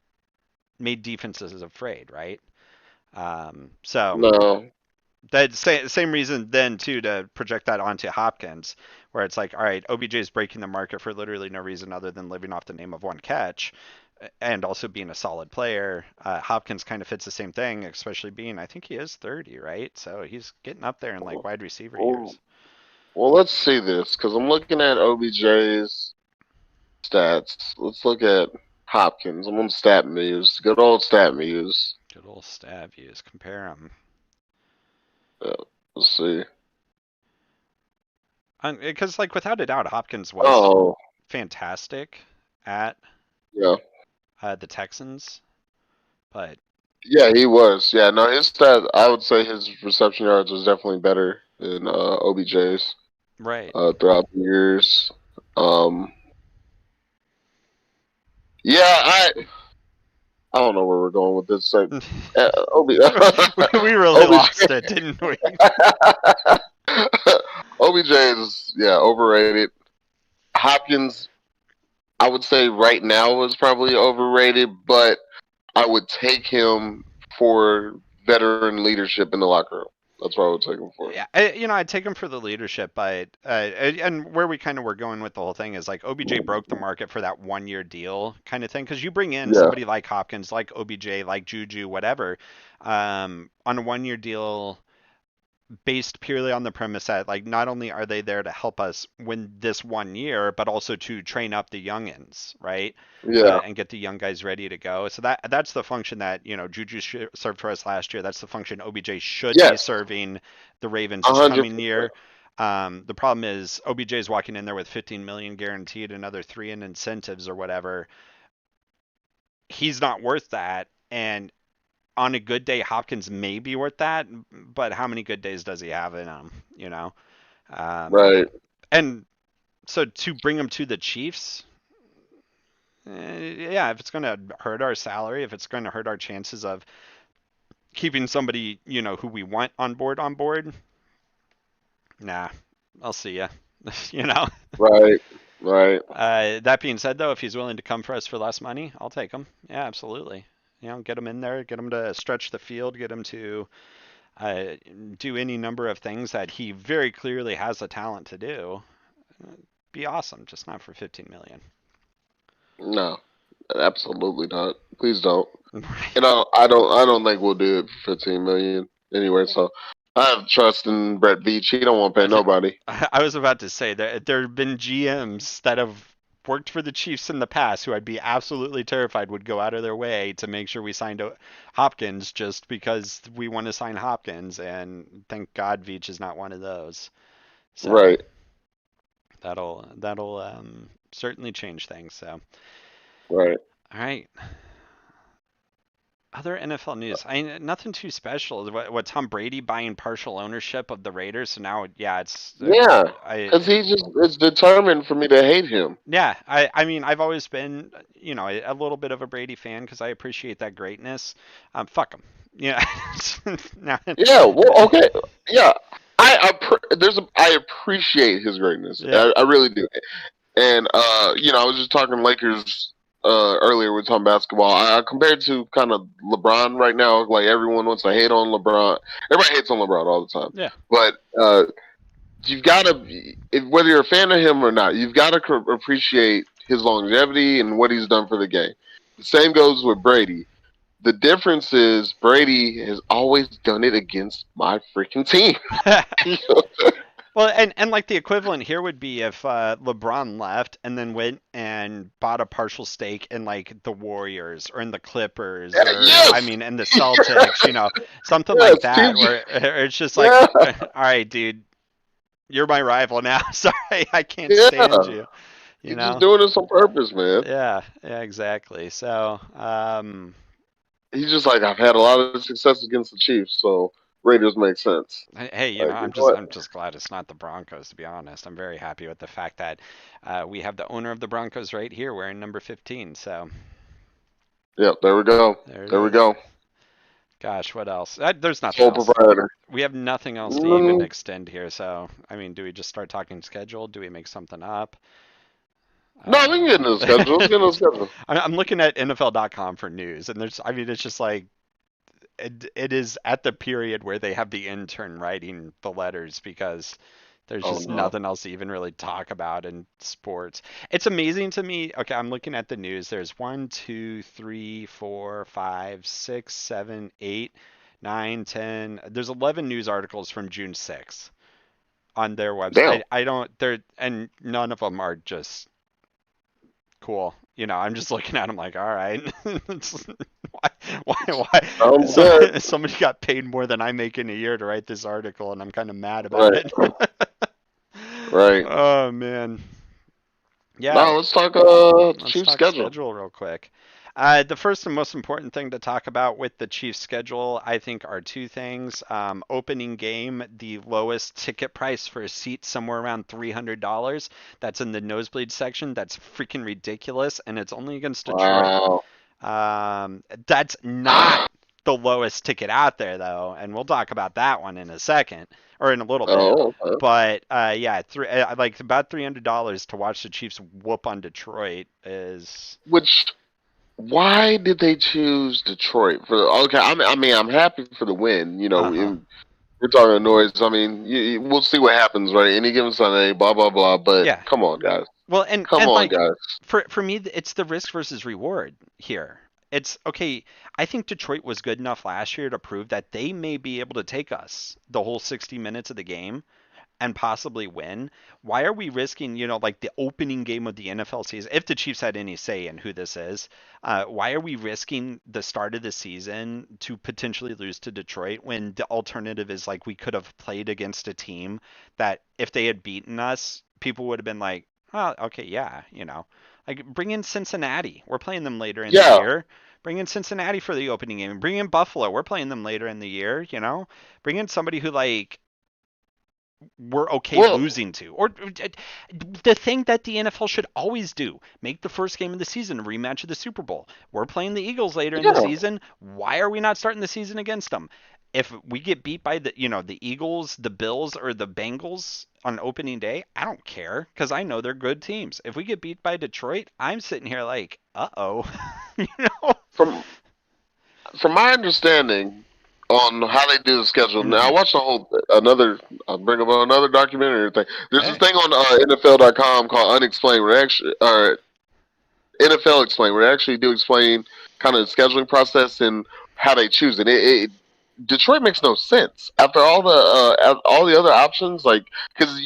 made defenses afraid, right? So No. that same reason then too to project that onto Hopkins, where it's like, all right, OBJ is breaking the market for literally no reason other than living off the name of one catch, and also being a solid player. Hopkins kind of fits the same thing, especially being, I think he is 30, right? So he's getting up there in like wide receiver Well, years. well, let's see this because I'm looking at OBJ's stats. Let's look at Hopkins. I'm on Stat Muse. Good old Stat Muse. Good old stab views. Compare them. Yeah, let's see. Because, like, without a doubt, Hopkins was Oh, fantastic at yeah. the Texans, but Yeah, he was. Yeah, no, his stat, I would say his reception yards was definitely better than OBJ's right. throughout the years. Um, yeah, I don't know where we're going with this. Like, We really OBJ, lost it, didn't we? OBJ is yeah overrated. Hopkins, I would say right now is probably overrated, but I would take him for veteran leadership in the locker room. That's what I would take him for. Yeah, I'd take him for the leadership, but and where we kind of were going with the whole thing is like OBJ broke the market for that 1 year deal kind of thing because you bring in Yeah, somebody like Hopkins, like OBJ, like Juju, whatever, on a 1 year deal based purely on the premise that like not only are they there to help us win this 1 year, but also to train up the youngins, right? yeah, And get the young guys ready to go. So that's the function that Juju served for us last year. That's the function OBJ should be yes, serving the Ravens a this hundred coming percent. year. The problem is OBJ is walking in there with 15 million guaranteed, another three in incentives or whatever. He's not worth that, and on a good day, Hopkins may be worth that, but how many good days does he have in him? Um, Right. and so to bring him to the Chiefs, yeah, if it's going to hurt our salary, if it's going to hurt our chances of keeping somebody, who we want on board, nah, I'll see ya. you know. Right. Right. That being said, though, if he's willing to come for us for less money, I'll take him. Yeah, absolutely. Get him in there, get him to stretch the field, get him to uh, do any number of things that he very clearly has the talent to do. Be awesome, just not for 15 million. No, absolutely not. Please don't. Right. And I don't think we'll do it for 15 million anyway. So I have trust in Brett Beach. He don't want to pay nobody. I was about to say that there have been GMs that have worked for the Chiefs in the past who I'd be absolutely terrified would go out of their way to make sure we signed Hopkins just because we want to sign Hopkins, and thank God Veach is not one of those. So Right. that'll certainly change things. So Right. all right, other NFL news. Nothing too special. What Tom Brady buying partial ownership of the Raiders? So now, yeah, it's Yeah. Because I he just is determined for me to hate him. yeah. I mean, I've always been a little bit of a Brady fan because I appreciate that greatness. Fuck him. Yeah. Now, Yeah. Well. Okay. Yeah. I appreciate his greatness. yeah. I really do. And I was just talking Lakers earlier with talking basketball. I compared to kind of LeBron right now. Like everyone wants to hate on LeBron. Everybody hates on LeBron all the time. Yeah. But you've got to, whether you're a fan of him or not, you've got to appreciate his longevity and what he's done for the game. The same goes with Brady. The difference is Brady has always done it against my freaking team. Well, and like the equivalent here would be if LeBron left and then went and bought a partial stake in like the Warriors or in the Clippers or I Yes, mean in the Celtics, something like yes, that where it's just like, yeah, all right, dude, you're my rival now. Sorry, I can't stand yeah. you. You He's just know? doing this on purpose, man. Yeah, yeah, exactly. So, He's just like, I've had a lot of success against the Chiefs, so Raiders make sense. hey, Like, you I'm know just what? I'm just glad it's not the Broncos, to be honest. I'm very happy with the fact that we have the owner of the Broncos right here wearing number 15. So Yep, there we go. there it There we is. go. Gosh, what else? There's nothing Sole else. proprietor. We have nothing else to even Mm, extend here. So, I mean, do we just start talking schedule? Do we make something up? no, we can get into the schedule. Let's get into the schedule. I'm looking at NFL.com for news, and I mean, it's just like it is at the period where they have the intern writing the letters because there's Oh just no. nothing else to even really talk about in sports. It's amazing to me. Okay, I'm looking at the news. There's one, two, three, four, five, six, seven, eight, nine, 10. There's 11 news articles from June 6th on their Damn. website. I don't, they're, and none of them are just cool. I'm just looking at them like, all right, why? Sounds good. Somebody got paid more than I make in a year to write this article, and I'm kind of mad about Right. it. Right. Oh man, yeah. Now let's talk Let's Chief talk schedule. schedule real quick. The first and most important thing to talk about with the Chiefs schedule, I think, are two things. Opening game, the lowest ticket price for a seat, somewhere around $300. That's in the nosebleed section. That's freaking ridiculous, and it's only against Detroit. Wow. That's not the lowest ticket out there, though, and we'll talk about that one in a second or in a little bit. Oh, okay. But yeah, like about $300 to watch the Chiefs whoop on Detroit is. Which why did they choose Detroit for? Okay, I mean, I'm happy for the win. Uh huh. We're talking noise. I mean, we'll see what happens, right? Any given Sunday, blah blah blah. But Yeah. come on, guys. Well, and Come and on, like guys. for me, it's the risk versus reward here. It's okay. I think Detroit was good enough last year to prove that they may be able to take us the whole 60 minutes of the game and possibly win. Why are we risking, like the opening game of the NFL season? If the Chiefs had any say in who this is, why are we risking the start of the season to potentially lose to Detroit when the alternative is like we could have played against a team that if they had beaten us, people would have been like, oh, okay, yeah, like bring in Cincinnati. We're playing them later in the Yeah. year. Bring in Cincinnati for the opening game. Bring in Buffalo. We're playing them later in the year. Bring in somebody who like we're okay Well, losing to. Or the thing that the NFL should always do, make the first game of the season a rematch of the Super Bowl. We're playing the Eagles later in the yeah. season. Why are we not starting the season against them? If we get beat by the Eagles, the Bills, or the Bengals on opening day, I don't care because I know they're good teams. If we get beat by Detroit, I'm sitting here like, uh-oh. you know? From from my understanding on how they do the schedule. Now, Mm-hmm. I watched a whole another. I'll bring up another documentary thing. There's this Hey. thing on NFL.com called Unexplained, where actually, or NFL Explained, where they actually do explain kind of the scheduling process and how they choose it. Detroit makes no sense after all the other options. Like, because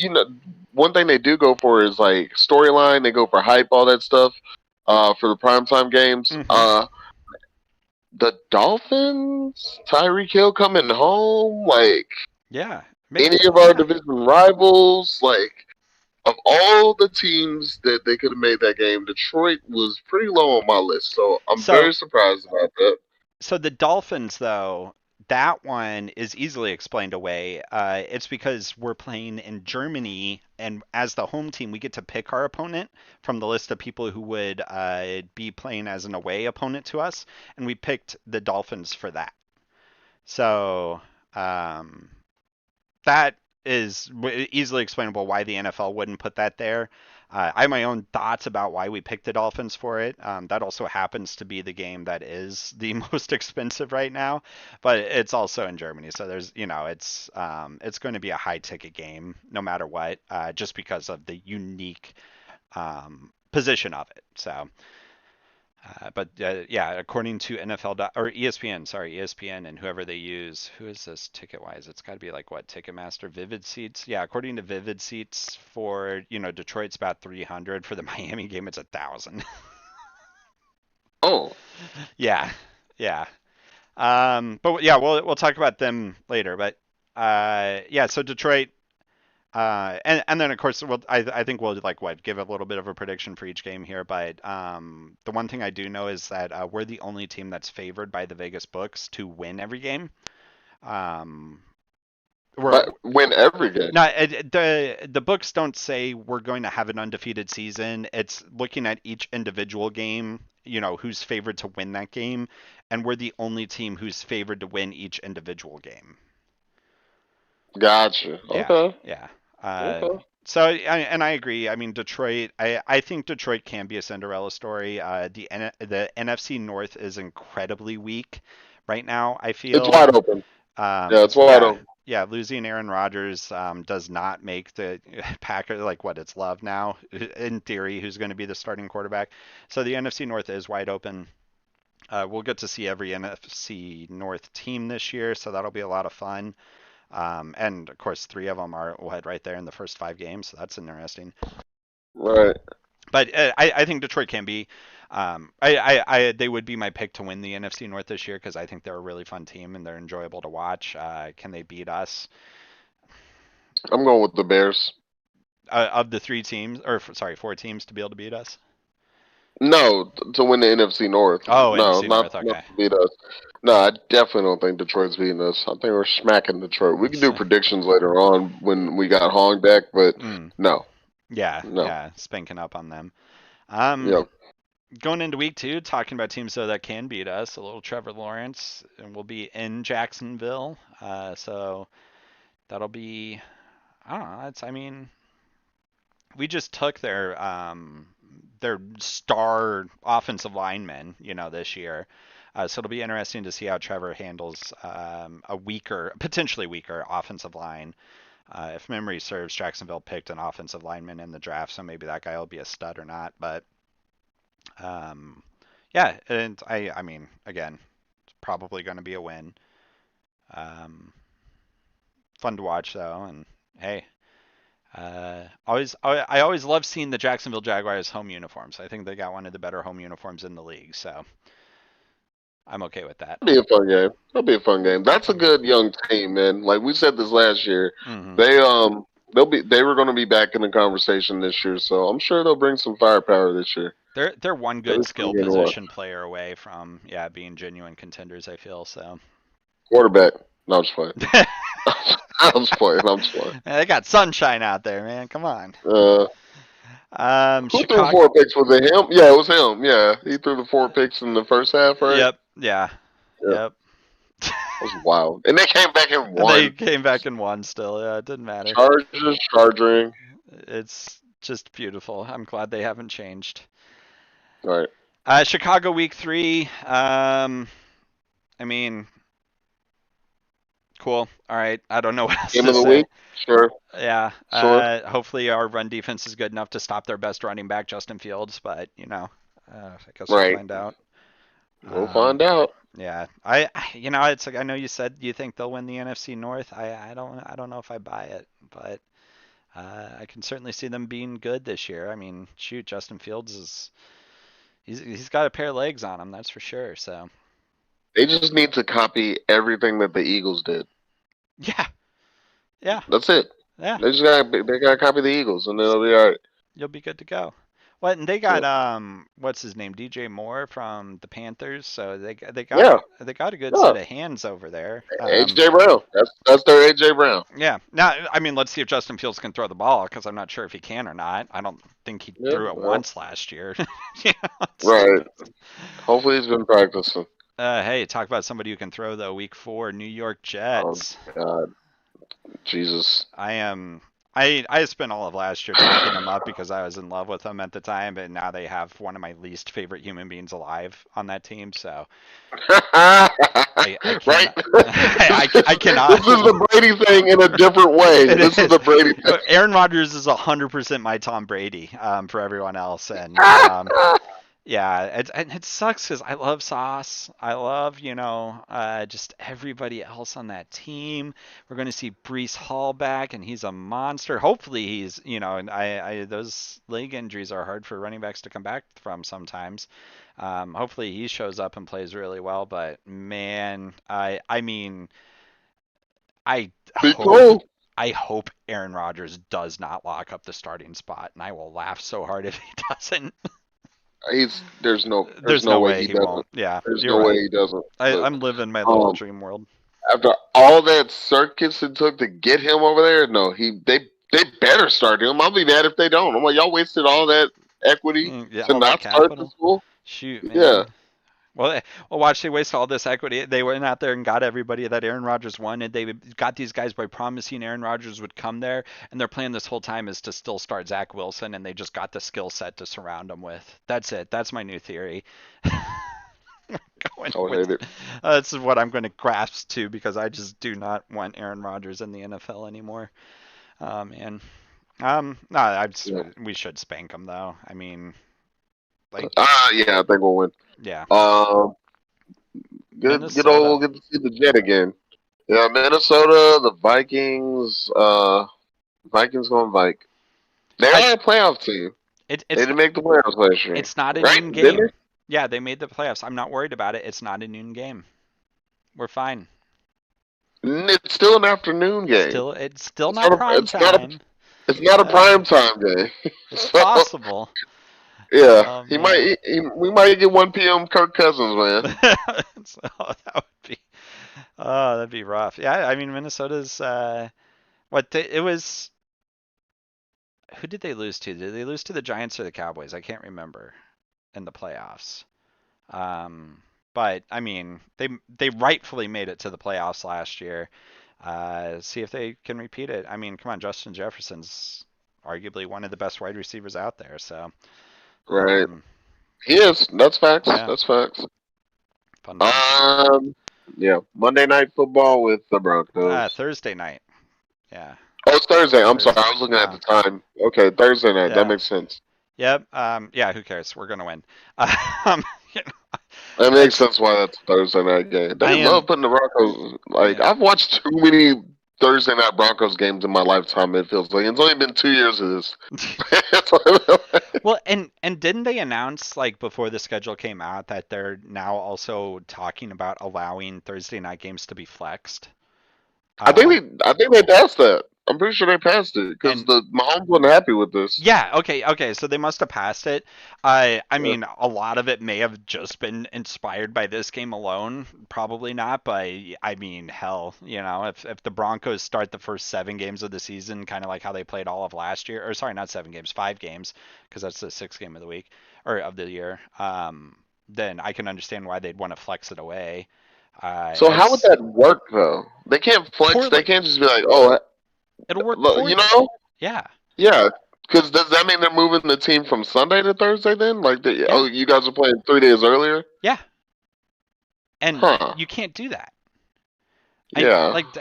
one thing they do go for is like storyline. They go for hype, all that stuff. For the primetime games. Mm-hmm. The Dolphins, Tyreek Hill coming home, like Yeah. any of our Yeah. division rivals, like of all the teams that they could have made that game, Detroit was pretty low on my list. So I'm So very surprised about that. So the Dolphins, though, that one is easily explained away. It's because we're playing in Germany, and as the home team, we get to pick our opponent from the list of people who would be playing as an away opponent to us, and we picked the Dolphins for that. So um, that is easily explainable why the NFL wouldn't put that there. I have my own thoughts about why we picked the Dolphins for it. That also happens to be the game that is the most expensive right now, but it's also in Germany, so it's going to be a high ticket game no matter what, just because of the unique position of it. So but yeah, according to NFL or ESPN, sorry, ESPN and whoever they use, who is this ticket wise? It's got to be like what Ticketmaster, Vivid Seats. Yeah, according to Vivid Seats for Detroit's about 300 for the Miami game. It's 1,000. Oh, yeah, yeah. But yeah, we'll talk about them later. But yeah, so Detroit. And then of course I think we'll like what give a little bit of a prediction for each game here, but the one thing I do know is that we're the only team that's favored by the Vegas books to win every game. Um, we're but win every game. not the books don't say we're going to have an undefeated season. It's looking at each individual game, who's favored to win that game, and we're the only team who's favored to win each individual game. Gotcha. Yeah, Okay. yeah. Uh, Okay. and I agree. I mean, Detroit. I think Detroit can be a Cinderella story. The NFC North is incredibly weak right now. I It's feel, wide open. Yeah, it's wide yeah, open. yeah, losing Aaron Rodgers does not make the Packers like what it's Love now. In theory, who's going to be the starting quarterback? So the NFC North is wide open. We'll get to see every NFC North team this year, so that'll be a lot of fun. And of course, three of them are what right there in the first 5 games, so that's interesting. Right. But I think Detroit can be. They would be my pick to win the NFC North this year because I think they're a really fun team and they're enjoyable to watch. Can they beat us? I'm going with the Bears. Of the 3 teams, or sorry, 4 teams to be able to beat us? No, to win the NFC North. Oh, No, NFC not North. not Okay. to beat us. No, I definitely don't think Detroit's beating us. I think we're smacking Detroit. We can do predictions later on when we got Hong back, but Mm, no, yeah, no. yeah, spanking up on them. Um, Yep. Going into week 2, talking about teams though that can beat us. A little Trevor Lawrence, and we'll be in Jacksonville. So that'll be. I don't know. It's. I mean, we just took their star offensive lineman, this year. So it'll be interesting to see how Trevor handles a weaker, potentially weaker offensive line. If memory serves, Jacksonville picked an offensive lineman in the draft, so maybe that guy will be a stud or not. But um, yeah, and I mean, again, it's probably going to be a win. Um, Fun to watch though, and hey, I always love seeing the Jacksonville Jaguars home uniforms. I think they got one of the better home uniforms in the league, so I'm okay with that. That'll be a fun game. That'll be a fun game. That's a good young team, man. Like we said this last year, Hmm. they were going to be back in the conversation this year, so I'm sure they'll bring some firepower this year. They're one That'll good be a fun skill game to watch. position player away from being genuine contenders. I feel so. Quarterback. No, I'm just playing. I'm just playing. I'm just playing. They got sunshine out there, man. Come on. Uh, who threw Chicago. 4 picks? Was it him? Yeah, it was him. Yeah, he threw the 4 picks in the first half, right? Yep. Yeah. Yeah, Yep. that was wild. And they came back and They won. came back and won still. Yeah, it didn't matter. Chargers charging. It's just beautiful. I'm glad they haven't changed. All right. Chicago week 3. I mean, cool. All right. I don't know what else Game to of the say. week. Sure. Yeah. Sure. Hopefully our run defense is good enough to stop their best running back, Justin Fields. But I guess we'll Right. find out. We'll Um, find out. yeah. It's like I know you said you think they'll win the NFC North. I don't know if I buy it, but I can certainly see them being good this year. I mean, shoot, Justin Fields is he's got a pair of legs on him, that's for sure. So They just need to copy everything that the Eagles did. yeah, yeah, That's it. yeah. They gotta copy the Eagles, and they'll be all right. You'll be good to go. What? And they got Yep. what's his name? DJ Moore from the Panthers. So Yeah. they got a good Yeah. set of hands over there. AJ Brown. That's their AJ Brown. Yeah. Now, I mean, let's see if Justin Fields can throw the ball because I'm not sure if he can or not. I don't think he Yeah. threw it Well. once last year. Yeah. Right. Hopefully he's been practicing. Hey, talk about somebody who can throw though. Week 4, New York Oh Jets. God, Jesus. I am. I spent all of last year talking them up because I was in love with them at the time, but now they have one of my least favorite human beings alive on that team. So I Right. cannot I cannot. This is the Brady thing in a different way. It This is is. the Brady thing. Aaron Rodgers is 100% my Tom Brady for everyone else, and yeah, it sucks because I love Sauce. I love, just everybody else on that team. We're going to see Brees Hall back, and he's a monster. Hopefully, and those leg injuries are hard for running backs to come back from sometimes. Hopefully, he shows up and plays really well. But man, I mean, I Be hope. cool. I hope Aaron Rodgers does not lock up the starting spot, and I will laugh so hard if he doesn't. There's no There's no way way he he doesn't. won't. Yeah, There's you're no way right. he doesn't. Look, I'm living my little um, dream world. after all that circus it took to get him over there, no, they better start him. I'll be mad if they don't. I'm like, y'all wasted all that equity Yeah, to all that not start the capital. school. Shoot, Yeah. man. Well, watch they waste all this equity. They went out there and got everybody that Aaron Rodgers wanted. They got these guys by promising Aaron Rodgers would come there, and their plan this whole time is to still start Zach Wilson, and they just got the skill set to surround him with. That's it. That's my new theory. I would hate it. That's what I'm going to grasp to because I just do not want Aaron Rodgers in the NFL anymore. And no, Yeah. we should spank them though. I mean, like, Yeah, I think we'll win. yeah, Um, good Minnesota. old, good to see the Jet again. Yeah, Minnesota, the Vikings. Vikings going Vike. They I are a playoff team. it, They it's didn't make the playoffs last year, it's not a right? noon Didn't game. Yeah, they made the playoffs. I'm not worried about it. It's not a noon game. We're fine. they? It's still an afternoon game. It's still It's not not a. prime It's not a. time. It's not a Uh, prime time game. it's So possible. yeah, Oh he man. might. We might get 1 p.m. Kirk Cousins, man. So that would be that'd be rough. Yeah, I mean Minnesota's it was who did they lose to? Did they lose to the Giants or the Cowboys? I can't remember in the playoffs. But I mean, they rightfully made it to the playoffs last year. See if they can repeat it. I mean, come on, Justin Jefferson's arguably one of the best wide receivers out there. So, Right. um, He is. That's facts. yeah, That's facts. fun times. Um. Yeah. Monday Night Football with the Broncos. Thursday night. Yeah, Oh, it's Thursday. I'm sorry. I Thursday. was looking at the time. Okay, Thursday night. That Yeah. makes sense. Yep. Yeah. Who cares? We're gonna win. Um, you know, That makes it's. sense why that's a Thursday night game. I They love am. putting the Broncos. Like Yeah. I've watched too many Thursday night Broncos games in my lifetime. It feels like it's only been 2 years of this. Well, and didn't they announce like before the schedule came out that they're now also talking about allowing Thursday night games to be flexed? Um, I think they passed that. I'm pretty sure they passed it because and the Mahomes wasn't happy with this. yeah, okay, so they must have passed it. I Yeah. mean, a lot of it may have just been inspired by this game alone. Probably not, but I mean, hell, if the Broncos start the first 7 games of the season, kind of like how they played all of last year, or sorry, not 7 games, 5 games, because that's the sixth game of the week or of the year. Then I can understand why they'd want to flex it away. So how would It's that work though? They can't flex. They poorly. can't just be like, oh, It'll work look, you poorly. know, Yeah, yeah. Because does that mean they're moving the team from Sunday to Thursday then? Like, yeah, oh, you guys are playing 3 days earlier? yeah, and Huh. you can't do that. I Yeah. like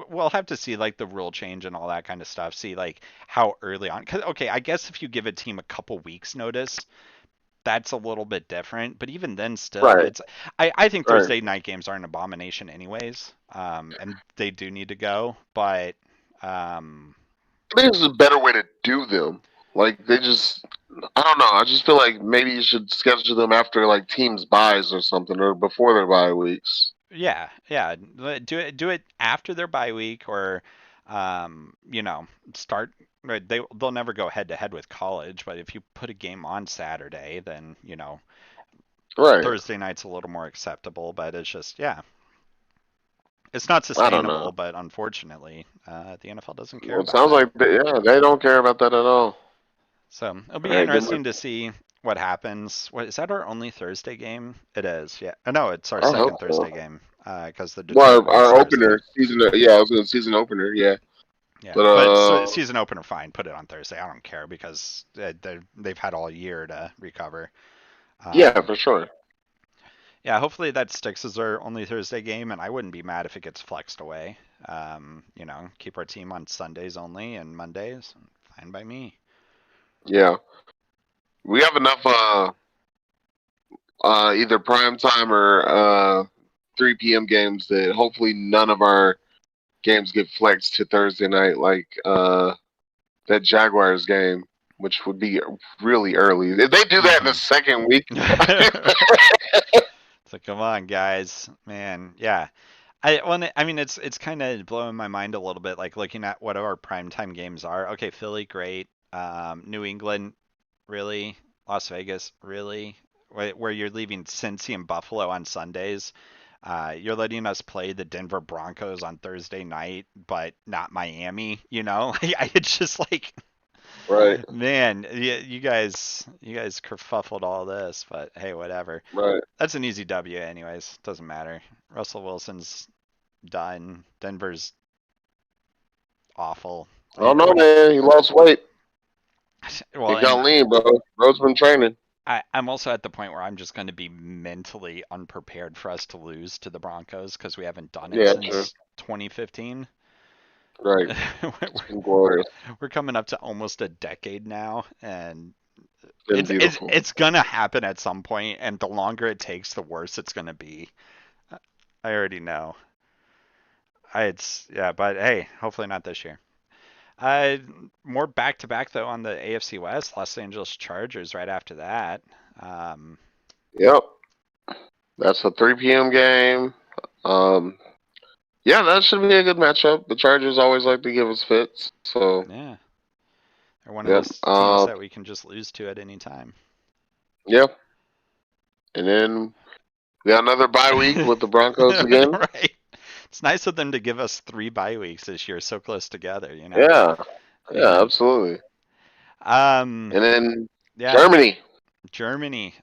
we'll have to see like the rule change and all that kind of stuff. See like how early on. 'Cause, okay, I guess if you give a team a couple weeks notice, that's a little bit different. But even then, still, Right. it's I think Right. Thursday night games are an abomination anyways. And they do need to go. But um, I think there's a better way to do them. Like they just, I don't know. I just feel like maybe you should schedule them after like teams buys or something, or before their bye weeks. yeah, yeah, do it after their bye week or start. Right, they'll never go head to head with college, but if you put a game on Saturday, then Right. Thursday night's a little more acceptable, but it's just, yeah, it's not I don't know. sustainable. But unfortunately, the NFL doesn't care Well, it about sounds it. like yeah, they don't care about that at all. So it'll All be right, good. interesting to see what happens. What is that our only Thursday game? It is, yeah. No, it's our I hope second Thursday so. game because the Detroit Well, one is our Thursday. opener season. Yeah, I was going to season opener. Yeah, Yeah, but but season opener, fine. Put it on Thursday. I don't care because they've had all year to recover. yeah, Um, for sure. yeah, hopefully that sticks as our only Thursday game, and I wouldn't be mad if it gets flexed away. Keep our team on Sundays only and Mondays. Fine by me. Yeah, we have enough. Either prime time or 3 p.m. games that hopefully none of our games get flexed to Thursday night, like that Jaguars game, which would be really early. If they do that in the Hmm. second week, So come on, guys, man. Yeah, I mean, it's kind of blowing my mind a little bit, like looking at what our primetime games are. Okay, Philly, great. New England, really? Las Vegas, really? Where you're leaving Cincy and Buffalo on Sundays. You're letting us play the Denver Broncos on Thursday night, but not Miami. It's just like, right, man, you guys kerfuffled all this, but hey, whatever. right. That's an easy W, anyways. Doesn't matter. Russell Wilson's done. Denver's awful. I don't Like know, what? man. He lost weight. Well, He and got lean, bro. Bro's been training. I'm also at the point where I'm just going to be mentally unprepared for us to lose to the Broncos because we haven't done it Yeah, true. since 2015. Right. It's we're, been glorious. we're coming up to almost a decade now, and It's been beautiful. it's gonna happen at some point, and the longer it takes, the worse it's gonna be. I already know. It's yeah, but hey, hopefully not this year. Uh, More back to back though on the AFC West, Los Angeles Chargers right after that. Um, Yep. That's a 3 p.m. game. Um, yeah, that should be a good matchup. The Chargers always like to give us fits. So, yeah, they're one of yep. those teams that we can just lose to at any time. Yep. And then we got another bye week with the Broncos again. Right. It's nice of them to give us 3 bye weeks this year, so close together. Yeah. Yeah, Man. absolutely. Um, And then yeah, Germany. Germany.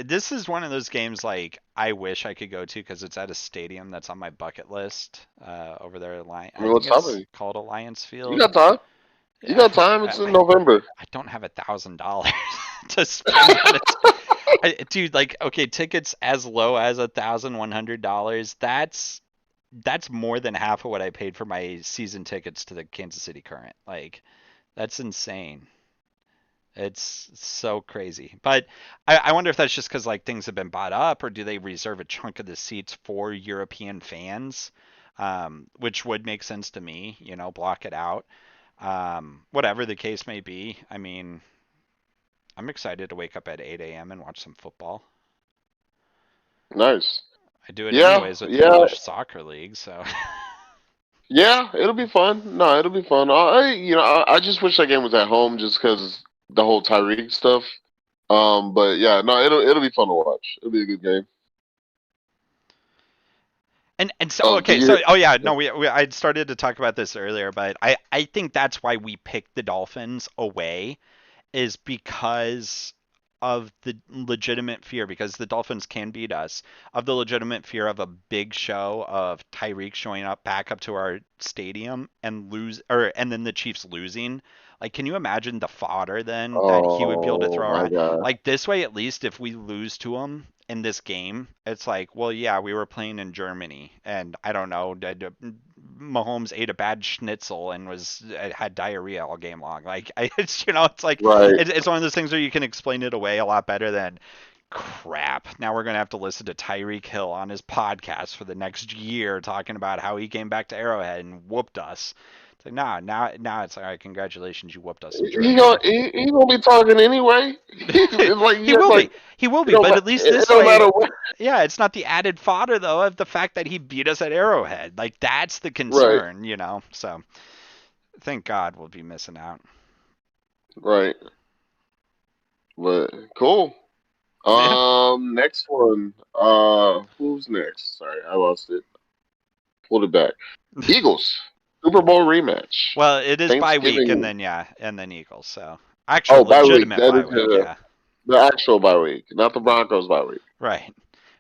This is one of those games like I wish I could go to because it's at a stadium that's on my bucket list. Over there, I I mean, think what's it's happening? called Alliance You Field. got time. You Yeah, got time. It's in I November. I don't have $1,000 to spend on it. Dude, like, okay, tickets as low as $1,100. That's more than half of what I paid for my season tickets to the Kansas City Current. Like, that's insane. It's so crazy. But I wonder if that's just because like things have been bought up, or do they reserve a chunk of the seats for European fans? Which would make sense to me, block it out. Whatever the case may be, I mean, I'm excited to wake up at 8 a.m. and watch some football. Nice. I do it Yeah. anyways with the Yeah. English Soccer League, so Yeah. It'll be fun. No, it'll be fun. I just wish that game was at home just because the whole Tyreek stuff. But yeah, no, it'll be fun to watch. It'll be a good game. and so Oh, okay, did you so hear? oh yeah, no, we I started to talk about this earlier, but I think that's why we picked the Dolphins away is because of the legitimate fear, because the Dolphins can beat us, of the legitimate fear of a big show of Tyreek showing up back up to our stadium and lose, or and then the Chiefs losing. Like, can you imagine the fodder then that he would be able to Oh throw my around? God. Like this way, at least if we lose to him in this game, it's like, well, yeah, we were playing in Germany, and I don't know, Mahomes ate a bad schnitzel and had diarrhea all game long. Like it's like Right. it's one of those things where you can explain it away a lot better than crap. Now we're gonna have to listen to Tyreek Hill on his podcast for the next year talking about how he came back to Arrowhead and whooped us. It's like now it's like, all right, congratulations, you whooped us in Germany. He gonna be talking anyway. It's like He you will like be. He will it be, don't but at least it this don't way, matter what. yeah, it's not the added fodder though of the fact that he beat us at Arrowhead. Like that's the Right. concern. So thank God we'll be missing out. Right. But cool. Yeah. Next one. Who's next? Sorry, I lost it. Pulled it back. Eagles. Super Bowl rematch. Well, it is bye week, and Thanksgiving. then yeah, and then Eagles. So actual Oh, bye week. legitimate That bye is week. Yeah. the actual bye week, not the Yeah. Broncos bye week. Right.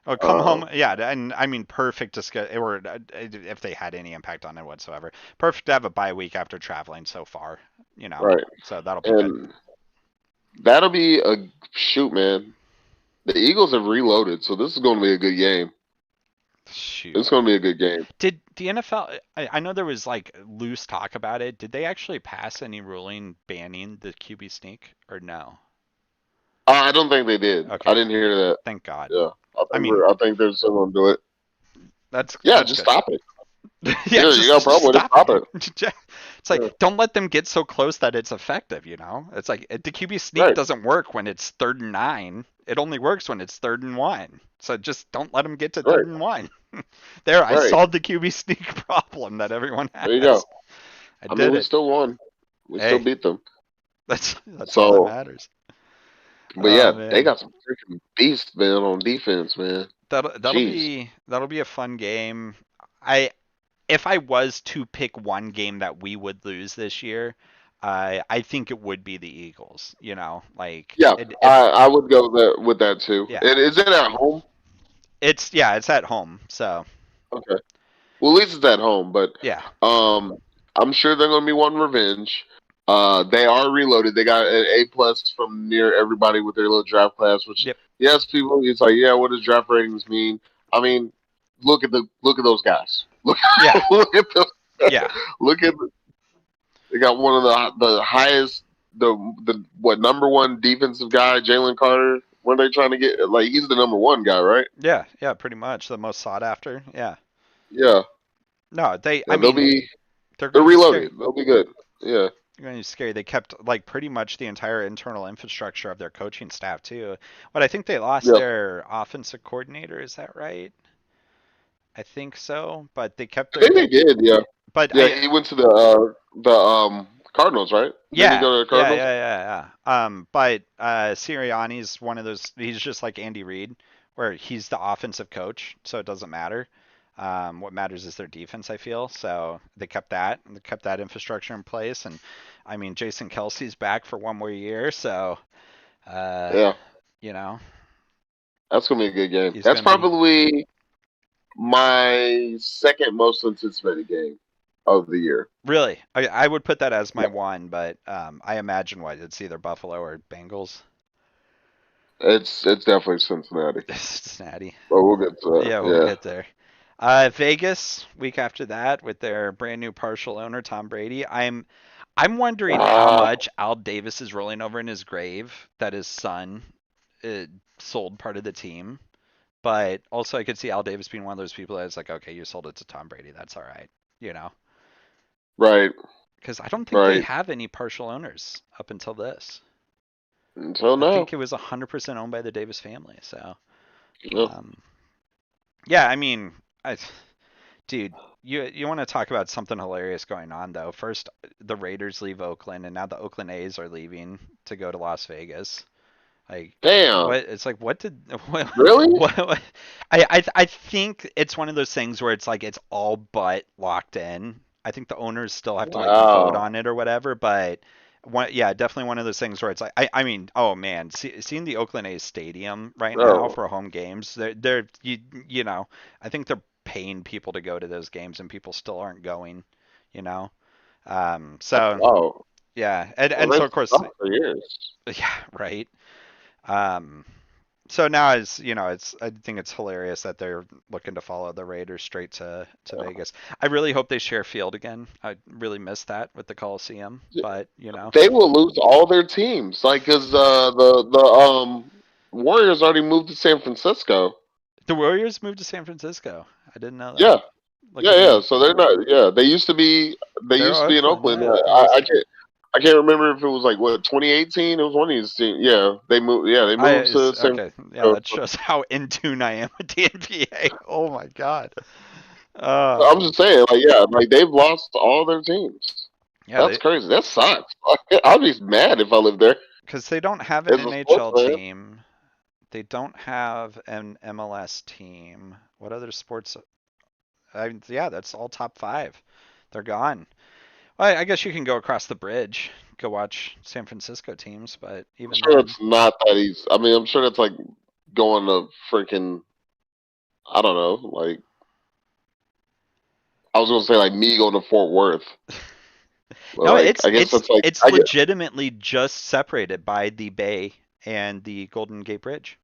Oh, come Um, home. Yeah, and I mean, perfect to or if they had any impact on it whatsoever. Perfect to have a bye week after traveling so far. right. So that'll be good. And that'll be a shoot, man. The Eagles have reloaded, so this is going to be a good game. Shoot. It's going to be a good game. Did the NFL? I know there was like loose talk about it. Did they actually pass any ruling banning the QB sneak or no? I don't think they did. I Okay, didn't hear that. thank God. Yeah, I mean, I think they're still going to do it. Yeah, that's just good. stop it. Yeah, Yeah, you got a just problem with it? stop Stop it. it. It's like Yeah, don't let them get so close that it's effective. It's like the QB sneak right, doesn't work when it's 3rd and 9. It only works when it's 3rd and 1. So just don't let them get to third right, and one. There, I right. solved the QB sneak problem that everyone There you go. has. I I mean, did we it. still won. We still Hey, beat them. that's all that So, matters. but Oh yeah, they man. got some freaking beasts, man, on defense, man. That'll Jeez. be a fun game. I If I was to pick one game that we would lose this year, I think it would be the Eagles. Like Yeah, if I would go there with that too. yeah, And is it at home? it's at home. So Okay. Well, at least it's at home, but yeah, um, I'm sure they're going to be wanting revenge. They are reloaded. They got an A plus from near everybody with their little draft class. Which, Yep. yes, people, it's like, yeah, what does draft ratings mean? I mean, look at those guys. Look, Yeah. look at those. Yeah. Look at they got one of the highest the what number one defensive guy, Jalen Carter. When they trying to get like he's the number one guy, right? Yeah. Yeah. Pretty much the most sought after. Yeah. Yeah, No, they. I yeah, mean, they're they're going to be scary. reloaded. They'll be good. Yeah, They're going to be scary. They kept like pretty much the entire internal infrastructure of their coaching staff too. But I think they lost yeah. their offensive coordinator. Is that right? I think so. But they kept I their. think they did. Yeah, But yeah. I. He went to the Cardinals, right? Didn't he Yeah. go to the Yeah. Cardinals? Yeah. Yeah. Yeah. But Sirianni's one of those. He's just like Andy Reid, where he's the offensive coach, so it doesn't matter. What matters is their defense, I feel. So they kept that, and they kept that infrastructure in place. And I mean, Jason Kelsey's back for one more year, so uh, Yeah, you know, that's gonna be a good game. he's That's gonna be probably my second most anticipated game of the year. really. I would put that as my one, but I imagine what it's either Buffalo or Bengals. It's definitely Cincinnati, Cincinnati. but we'll get to that. Yeah, we'll Yeah. get there. Vegas week after that with their brand new partial owner Tom Brady. I'm wondering how Uh, much Al Davis is rolling over in his grave that his son uh, sold part of the team. But also, I could see Al Davis being one of those people that's like, okay, you sold it to Tom Brady, that's all right, you know? right, Because I don't think they right. have any partial owners up until this. Until I now. think it was 100% owned by the Davis family. So, Yeah. um, yeah, I mean, I, dude, you want to talk about something hilarious going on though? First, the Raiders leave Oakland, and now the Oakland A's are leaving to go to Las Vegas. Like, Damn. what? It's like, what did what? Really? What I think it's one of those things where it's like it's all but locked in. I think the owners still have to like vote Wow. on it or whatever, but yeah, definitely one of those things where it's like I mean, oh man, seeing the Oakland A's stadium right now Bro. for home games, they're you know, I think they're paying people to go to those games and people still aren't going, you know. That's So wow. yeah, Well, and so they've of course, sucked for years. yeah, right. Um, so now it's it's I think it's hilarious that they're looking to follow the Raiders straight to Vegas. I really hope they share field again. I really miss that with the Coliseum, but They will lose all their teams, like because the Warriors already moved to San Francisco. the Warriors moved to San Francisco. I didn't know that. Yeah, Look yeah, at yeah. them. So they're not. Yeah, they They're used to be in Oakland. Oakland. Yeah, of course. I can't remember if it was like what 2018. It was one of these teams. Yeah, they moved. Yeah, they moved to San Okay. Yeah, that Francisco. shows how in tune I am with the NBA. Oh my God. Uh, I'm just saying, like, yeah, like they've lost all their teams. yeah, That's crazy. That sucks. I'd be mad if I lived there because they don't have an as a sports NHL fan. team. They don't have an MLS team. What other sports? Yeah, that's all top five. They're gone. Well, I guess you can go across the bridge, go watch San Francisco teams, but I'm even sure then, it's not that easy. I mean, I'm sure that's like going to freaking, I don't know, like, I was going to say like me going to Fort Worth. But no, like, I guess that's like, it's I get, legitimately just separated by the bay and the Golden Gate Bridge.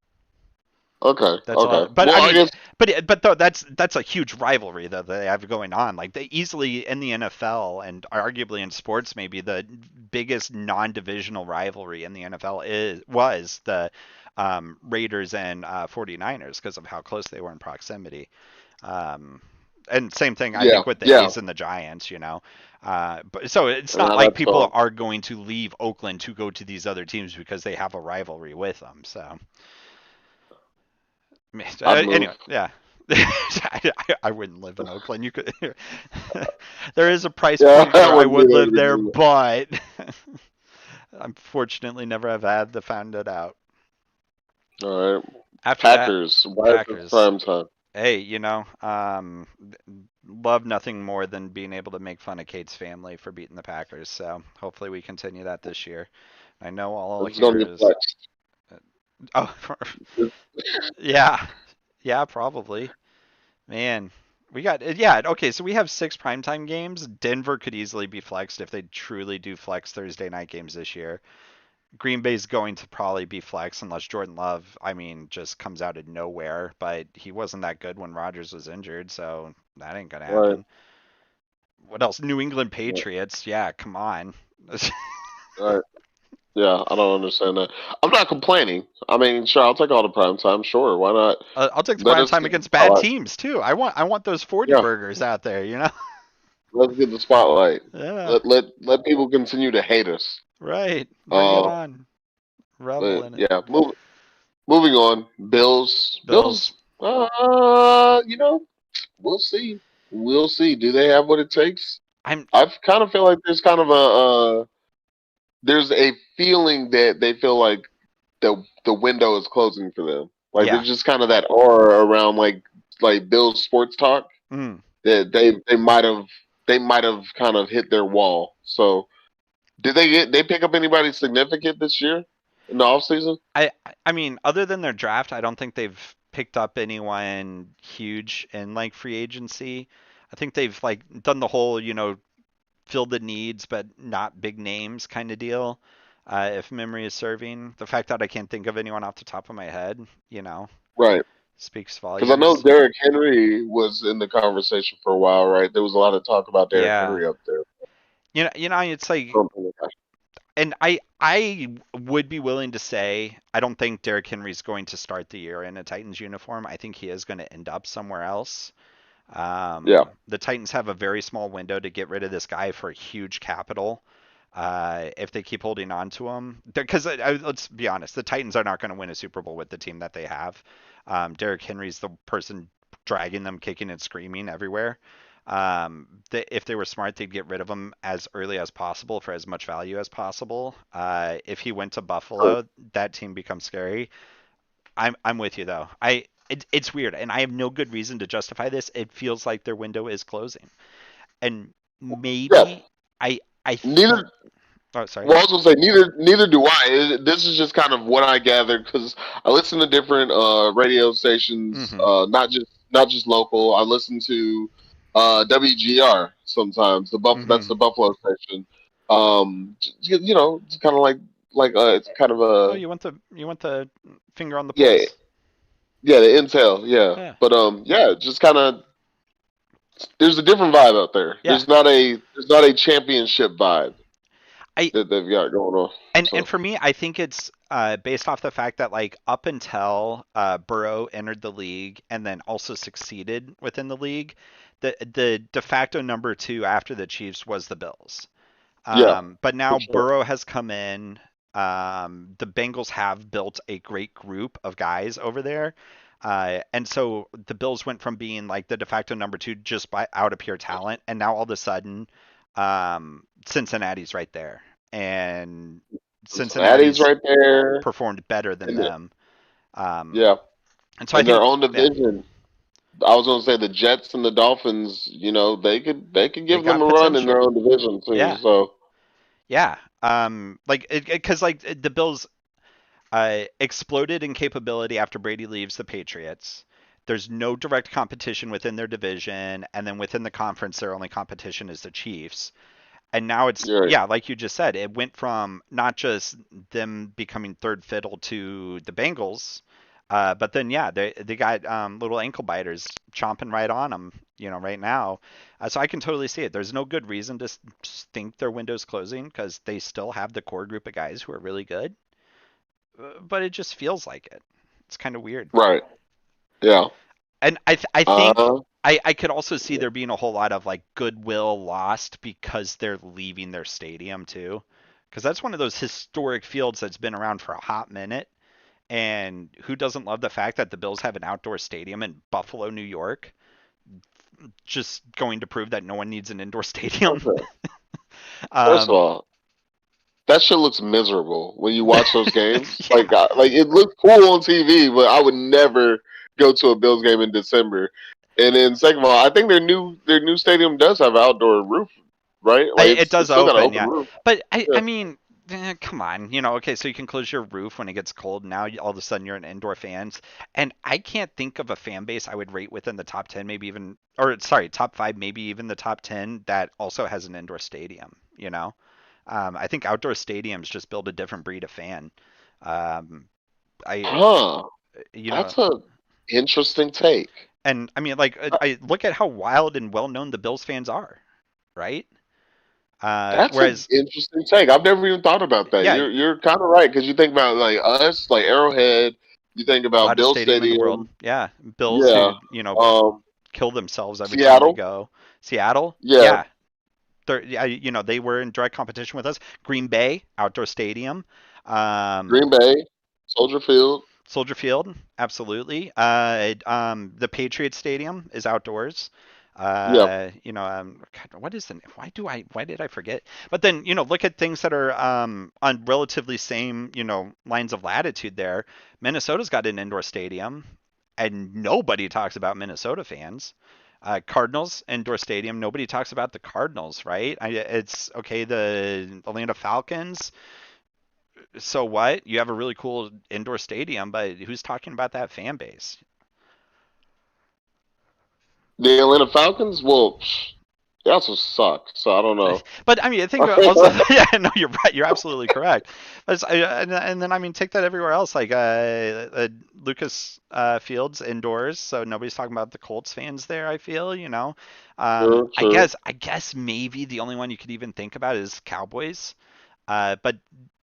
okay, That's all. okay. But I Well, I mean, guess, but though that's a huge rivalry though that they have going on. Like they easily in the NFL and arguably in sports, maybe the biggest non-divisional rivalry in the NFL is was the Raiders and 49ers because of how close they were in proximity. Um, and same thing I yeah, think with the yeah. A's and the Giants, you know. But so it's not Now like that's people gone. are going to leave Oakland to go to these other teams because they have a rivalry with them. So I'd move. anyway, yeah. I wouldn't live in Oakland. You could. There is a price Yeah, point I where I wouldn't be would there live to there, do but unfortunately, never have had to find it out. that. All right. After that, Packers. Why is this Packers. prime time? Hey, love nothing more than being able to make fun of Kate's family for beating the Packers. So hopefully we continue that this year. I know all I'll It's going hear to get is, flexed. oh, yeah, yeah, probably. Man. We got yeah, okay, so we have 6 primetime games. Denver could easily be flexed if they truly do flex Thursday night games this year. Green Bay's going to probably be flexed unless Jordan Love, I mean, just comes out of nowhere, but he wasn't that good when Rodgers was injured, so that ain't gonna Right. happen. What else? New England Right. Patriots. Yeah, come on. Right. Yeah, I don't understand that. I'm not complaining. I mean, sure, I'll take all the prime time. Sure, why not? I'll take the Let prime us time get the against bad spotlight. teams too. I want those 40 Yeah, burgers out there, you know? let's get the spotlight. Yeah, Let people continue to hate us. right. Bring it Uh, on. Revel in it. yeah. Moving on. Bills. Bills. You know, we'll see. We'll see. Do they have what it takes? I'm I kind of feel like there's kind of there's a feeling that they feel like the window is closing for them. Like yeah. there's just kind of that aura around like Bill's sports talk Mm. that they might have kind of hit their wall. So did they pick up anybody significant this year in the offseason? I mean, other than their draft, I don't think they've picked up anyone huge in like free agency. I think they've like done the whole, fill the needs but not big names kind of deal. If memory is serving, the fact that I can't think of anyone off the top of my head, Right. speaks Because I know volumes. Derrick Henry was in the conversation for a while, right? There was a lot of talk about Derrick Yeah. Henry up there. It's like, Something like that. and I would be willing to say I don't think Derrick Henry's going to start the year in a Titans uniform. I think he is going to end up somewhere else. Yeah. The Titans have a very small window to get rid of this guy for huge capital. If they keep holding on to him, because let's be honest, the Titans are not going to win a Super Bowl with the team that they have. Derrick Henry's the person dragging them, kicking and screaming everywhere. If they were smart, they'd get rid of him as early as possible for as much value as possible. If he went to True. Buffalo, that team becomes scary. I'm with you though. It's weird, and I have no good reason to justify this. It feels like their window is closing, and Yeah. maybe I think. Neither. Oh, sorry. Well, I was gonna say neither do I. This is just kind of what I gathered because I listen to different radio stations, Mm-hmm. not just local. I listen to WGR sometimes. That's Mm-hmm. the Buffalo station. It's kind of like it's kind of Oh, a you want the finger on the yeah, pulse. yeah, the intel, yeah. Yeah. But yeah, just kind of there's a different vibe out there. Yeah. There's not a championship vibe I that they've got going on. and So for me, I think it's based off the fact that like up until Burrow entered the league and then also succeeded within the league, the de facto number two after the Chiefs was the Bills. yeah, But for now sure. Burrow has come in. The Bengals have built a great group of guys over there. And so the Bills went from being like the de facto number two just by out of pure talent, and now all of a sudden, Cincinnati's right there, and Cincinnati's Cincinnati's right there, performed better than and them. Um, yeah, and so I in their think, own yeah, division. I was going to say the Jets and the Dolphins. They could they give them got a run in their potential. own division too. Yeah, So yeah. Like, because like the Bills exploded in capability after Brady leaves the Patriots. There's no direct competition within their division, and then within the conference, their only competition is the Chiefs. And now it's, you're right. yeah, like you just said, it went from not just them becoming third fiddle to the Bengals, but then yeah, they got little ankle biters chomping right on them, right now. So I can totally see it. There's no good reason to think their window's closing because they still have the core group of guys who are really good, but it just feels like it. It's kind of weird. Right. Yeah. And I think Uh. I could also see there being a whole lot of like goodwill lost because they're leaving their stadium too. Because that's one of those historic fields that's been around for a hot minute. And who doesn't love the fact that the Bills have an outdoor stadium in Buffalo, New York? Just going to prove that no one needs an indoor stadium. Okay. First of um, all, that shit looks miserable when you watch those games. Like, yeah, like it looks cool on TV, but I would never go to a Bills game in December. And then second of all, I think their new stadium does have outdoor roof, right? Like it it's does still got an open, open yeah. roof. But I Yeah. mean, come on, okay, so you can close your roof when it gets cold. Now all of a sudden you're an indoor fans, and I can't think of a fan base I would rate within the top 10, maybe even, or sorry, top five, maybe even the top 10 that also has an indoor stadium. I think outdoor stadiums just build a different breed of fan. Um, I, Huh. you know, That's a interesting take. and I mean, like, I look at how wild and well known the Bills fans are, right? That's an Whereas, interesting take. I've never even thought about that. yeah, You're kind of right because you think about like us, like Arrowhead. You think about hottest Bill stadium in the world. Stadium. Yeah, Bills Yeah. who Um. kill themselves every time they Seattle. go. Seattle, Yeah. yeah, yeah, they were in direct competition with us. Green Bay, outdoor stadium. Green Um, Bay. Soldier Field. Soldier Field, absolutely. The Patriots Stadium is outdoors. Yeah. God, what is the why did I forget? But then look at things that are on relatively same lines of latitude there. Minnesota's got an indoor stadium, and nobody talks about Minnesota fans. Cardinals indoor stadium. Nobody talks about the Cardinals, right? It's okay. The Atlanta Falcons, so what? You have a really cool indoor stadium, but who's talking about that fan base? The Atlanta Falcons. Well, they also suck. So I don't know. But I mean, I think also, yeah, no, you're right. You're absolutely correct. And then I mean, take that everywhere else, like Lucas Fields indoors, so nobody's talking about the Colts fans there. I feel, True. I True. guess maybe the only one you could even think about is Cowboys. But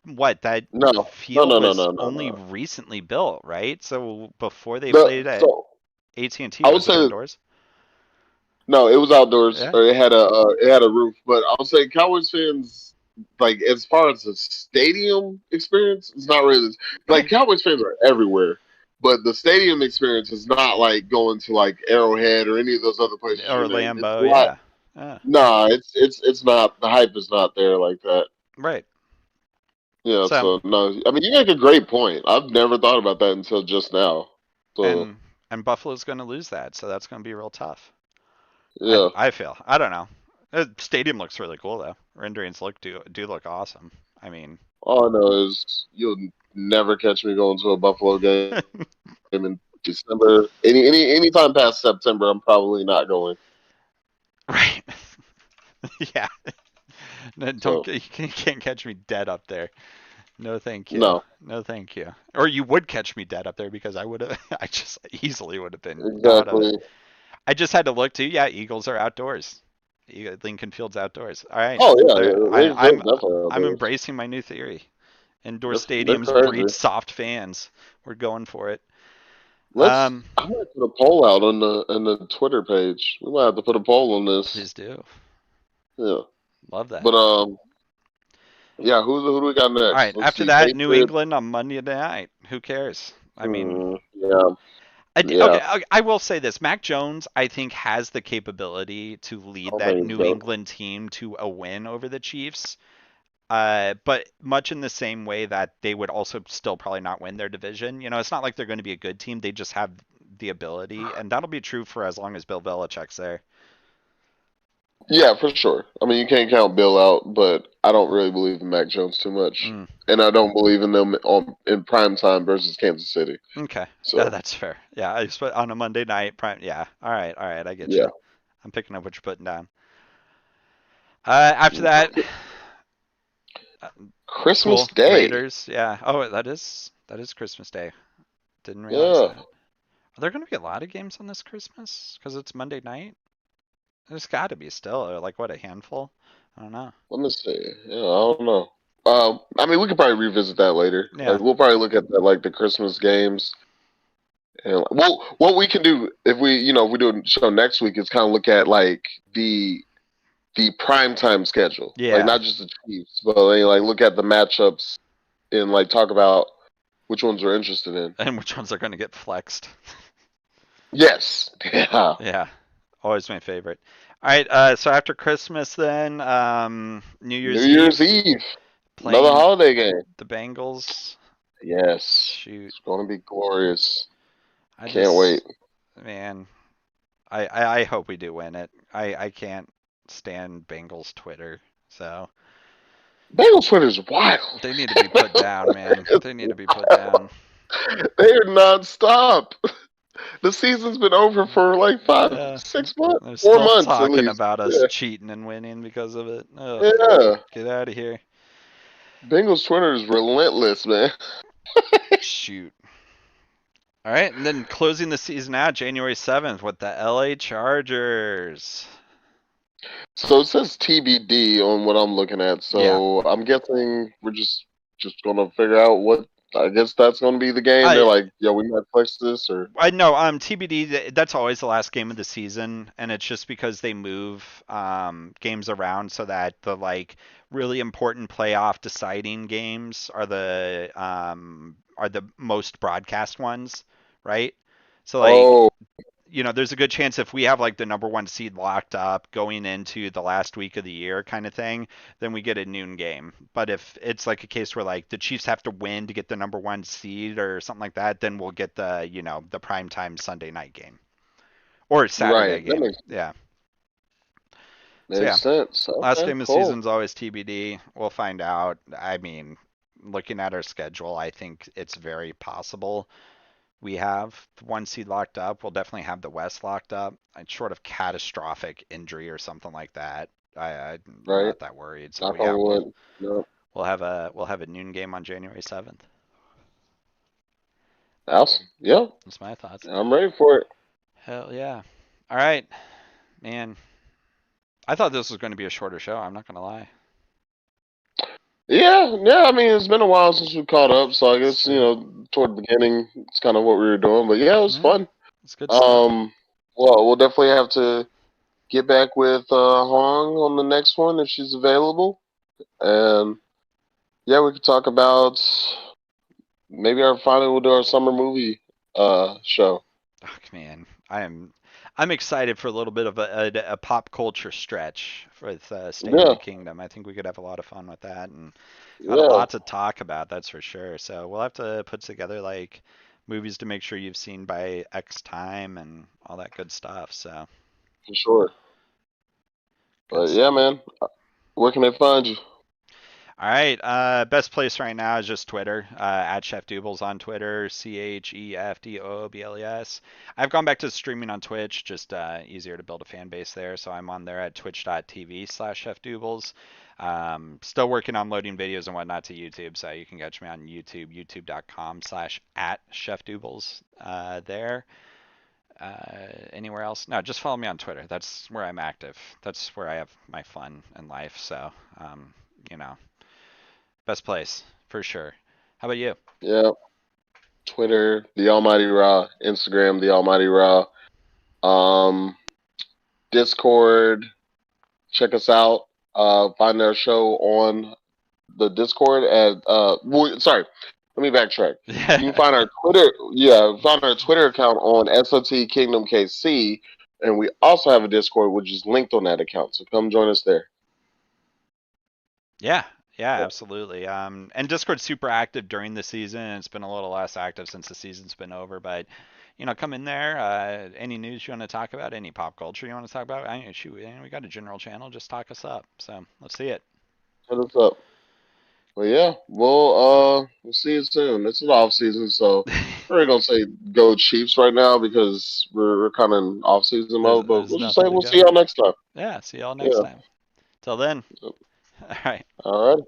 what that No. No. field No. No. was No. No. only No. recently built, right? So before they The played at so AT&T, I would was it say indoors? no. It was outdoors, Yeah. or it had a roof. But I would say Cowboys fans, like as far as the stadium experience, it's not really like Okay. Cowboys fans are everywhere. But the stadium experience is not like going to like Arrowhead or any of those other places Or you named. It's a Lambeau, lot. yeah. Yeah. Nah, it's not. The hype is not there like that. Right. Yeah, So, so no, I mean you make a great point. I've never thought about that until just now. So and Buffalo's going to lose that, so that's going to be real tough. yeah, I feel. I don't know. The stadium looks really cool though. Renderings do look awesome. I mean, all I know is you'll never catch me going to a Buffalo game in December. Anytime past September, I'm probably not going. right. Yeah. No, don't So you can't catch me dead up there. No, thank you. no, No, thank you. Or you would catch me dead up there because I would have. I just easily would have been out of it. exactly. I just had to look too. Yeah, Eagles are outdoors. Lincoln Field's outdoors. All right, Oh yeah, there. they're definitely out I'm there. embracing my new theory. Indoor They're stadiums breed crazy. soft fans. We're going for it. Let's. Um, I might put a poll out on the Twitter page. We might have to put a poll on this. please do. Yeah, Love that. but yeah. Who do we got All next? right. Let's After see. that, New Patriots. England on Monday night. Who cares? I mean, Yeah, Okay, yeah. I will say this. Mac Jones, I think, has the capability to I lead don't that think New so. England team to a win over the Chiefs. But much in the same way that they would also still probably not win their division. It's not like they're going to be a good team. They just have the ability, and that'll be true for as long as Bill Belichick's there. Yeah, for sure. I mean, you can't count Bill out, but I don't really believe in Mac Jones too much, Mm, and I don't believe in them in prime time versus Kansas City. okay, So that's fair. Yeah, on a Monday night prime. Yeah, all right, I get you. yeah, I'm picking up what you're putting down. After that, uh, Christmas cool Day. Raiders. Yeah. Oh, that is Christmas Day. Didn't realize Yeah, that. Are there going to be a lot of games on this Christmas? Because it's Monday night? There's got to be still. Or like, what, a handful? I don't know. let me see. Yeah, I don't know. I mean, we could probably revisit that later. Yeah. Like, we'll probably look at like the Christmas games. And well, what we can do if if we do a show next week is kind of look at like the prime time schedule, like Yeah. not just the Chiefs, but like look at the matchups and like talk about which ones we're interested in. And which ones are going to get flexed? Yes, yeah. Yeah. Always my favorite. All right. So after Christmas, then New New Year's Year's Eve, Eve, another playing holiday game. the Bengals. Yes, Shoot. it's going to be glorious. I Can't wait. just, man, I hope we do win it. I can't stand Bengals Twitter. So. Bengals Twitter's wild. They need to be put down, man. It's They need to be put wild. down. They are nonstop. The season's been over for like five, Yeah, 6 months, they're four still months at talking least. about us Yeah, cheating and winning because of it. Ugh, yeah. get out of here. Bengals Twitter is relentless, man. Shoot. All right, and then closing the season out January 7th with the LA Chargers. So it says TBD on what I'm looking at. Yeah. So I'm guessing we're just gonna figure out what. I guess that's gonna be the game. They're I like, yo, we might flex this or I know TBD that's always the last game of the season and it's just because they move games around so that the like really important playoff deciding games are the most broadcast ones, right? So like oh, there's a good chance if we have like the number one seed locked up going into the last week of the year kind of thing, then we get a noon game. But if it's like a case where like the Chiefs have to win to get the number one seed or something like that, then we'll get the primetime Sunday night game or right. Saturday That game. Yeah. So yeah, makes sense. last Okay, game of the cool. season is always TBD. We'll find out. I mean, looking at our schedule, I think it's very possible we have one seed locked up. We'll definitely have the West locked up. Short of catastrophic injury or something like that, I'm Right. not that worried. So Knock yeah, on wood. No. we'll have a noon game on January 7th. Awesome. Yep. That's my thoughts. I'm ready for it. Hell yeah! All right, man. I thought this was going to be a shorter show. I'm not going to lie. Yeah, yeah. I mean, it's been a while since we caught up, so I guess So toward the beginning, it's kind of what we were doing. But yeah, it was yeah, fun. it's good stuff. Um, well, we'll definitely have to get back with Hong on the next one if she's available, and yeah, we could talk about maybe our finally we'll do our summer movie show. Oh, man, I'm excited for a little bit of a pop culture stretch with State of Yeah, the Kingdom. I think we could have a lot of fun with that and got a yeah, lot to talk about, that's for sure. So we'll have to put together like movies to make sure you've seen by X time and all that good stuff. So for sure. good But yeah, stuff. man, where can they find you? All right. Best place right now is just Twitter. At Chef Doobles on Twitter. CHEFDOOBLES. I've gone back to streaming on Twitch. Just easier to build a fan base there. So I'm on there at twitch.tv/Chef Doobles. Still working on loading videos and whatnot to YouTube. So you can catch me on YouTube. YouTube.com/at Chef Doobles there. Anywhere else? No, just follow me on Twitter. That's where I'm active. That's where I have my fun in life. So, you know. Best place for sure. How about you? Yeah, Twitter, the Almighty Raw, Instagram, the Almighty Raw, um, Discord. Check us out. Find our show on the Discord at sorry, let me backtrack. You can find our Twitter find our Twitter account on SOT Kingdom KC, and we also have a Discord which is linked on that account. So come join us there. Yeah, yeah, absolutely. And Discord's super active during the season. It's been a little less active since the season's been over, but come in there. Any news you want to talk about? Any pop culture you want to talk about? Shoot, we got a general channel. Just talk us up. So let's see it. Hit us up. But yeah, we'll see you soon. It's an off season, so I really don't say go Chiefs right now because we're kind of in off season mode. But There's we'll just say nothing to we'll see go. y'all next time. Yeah, see y'all next Yeah. time. Till then. All right. All right.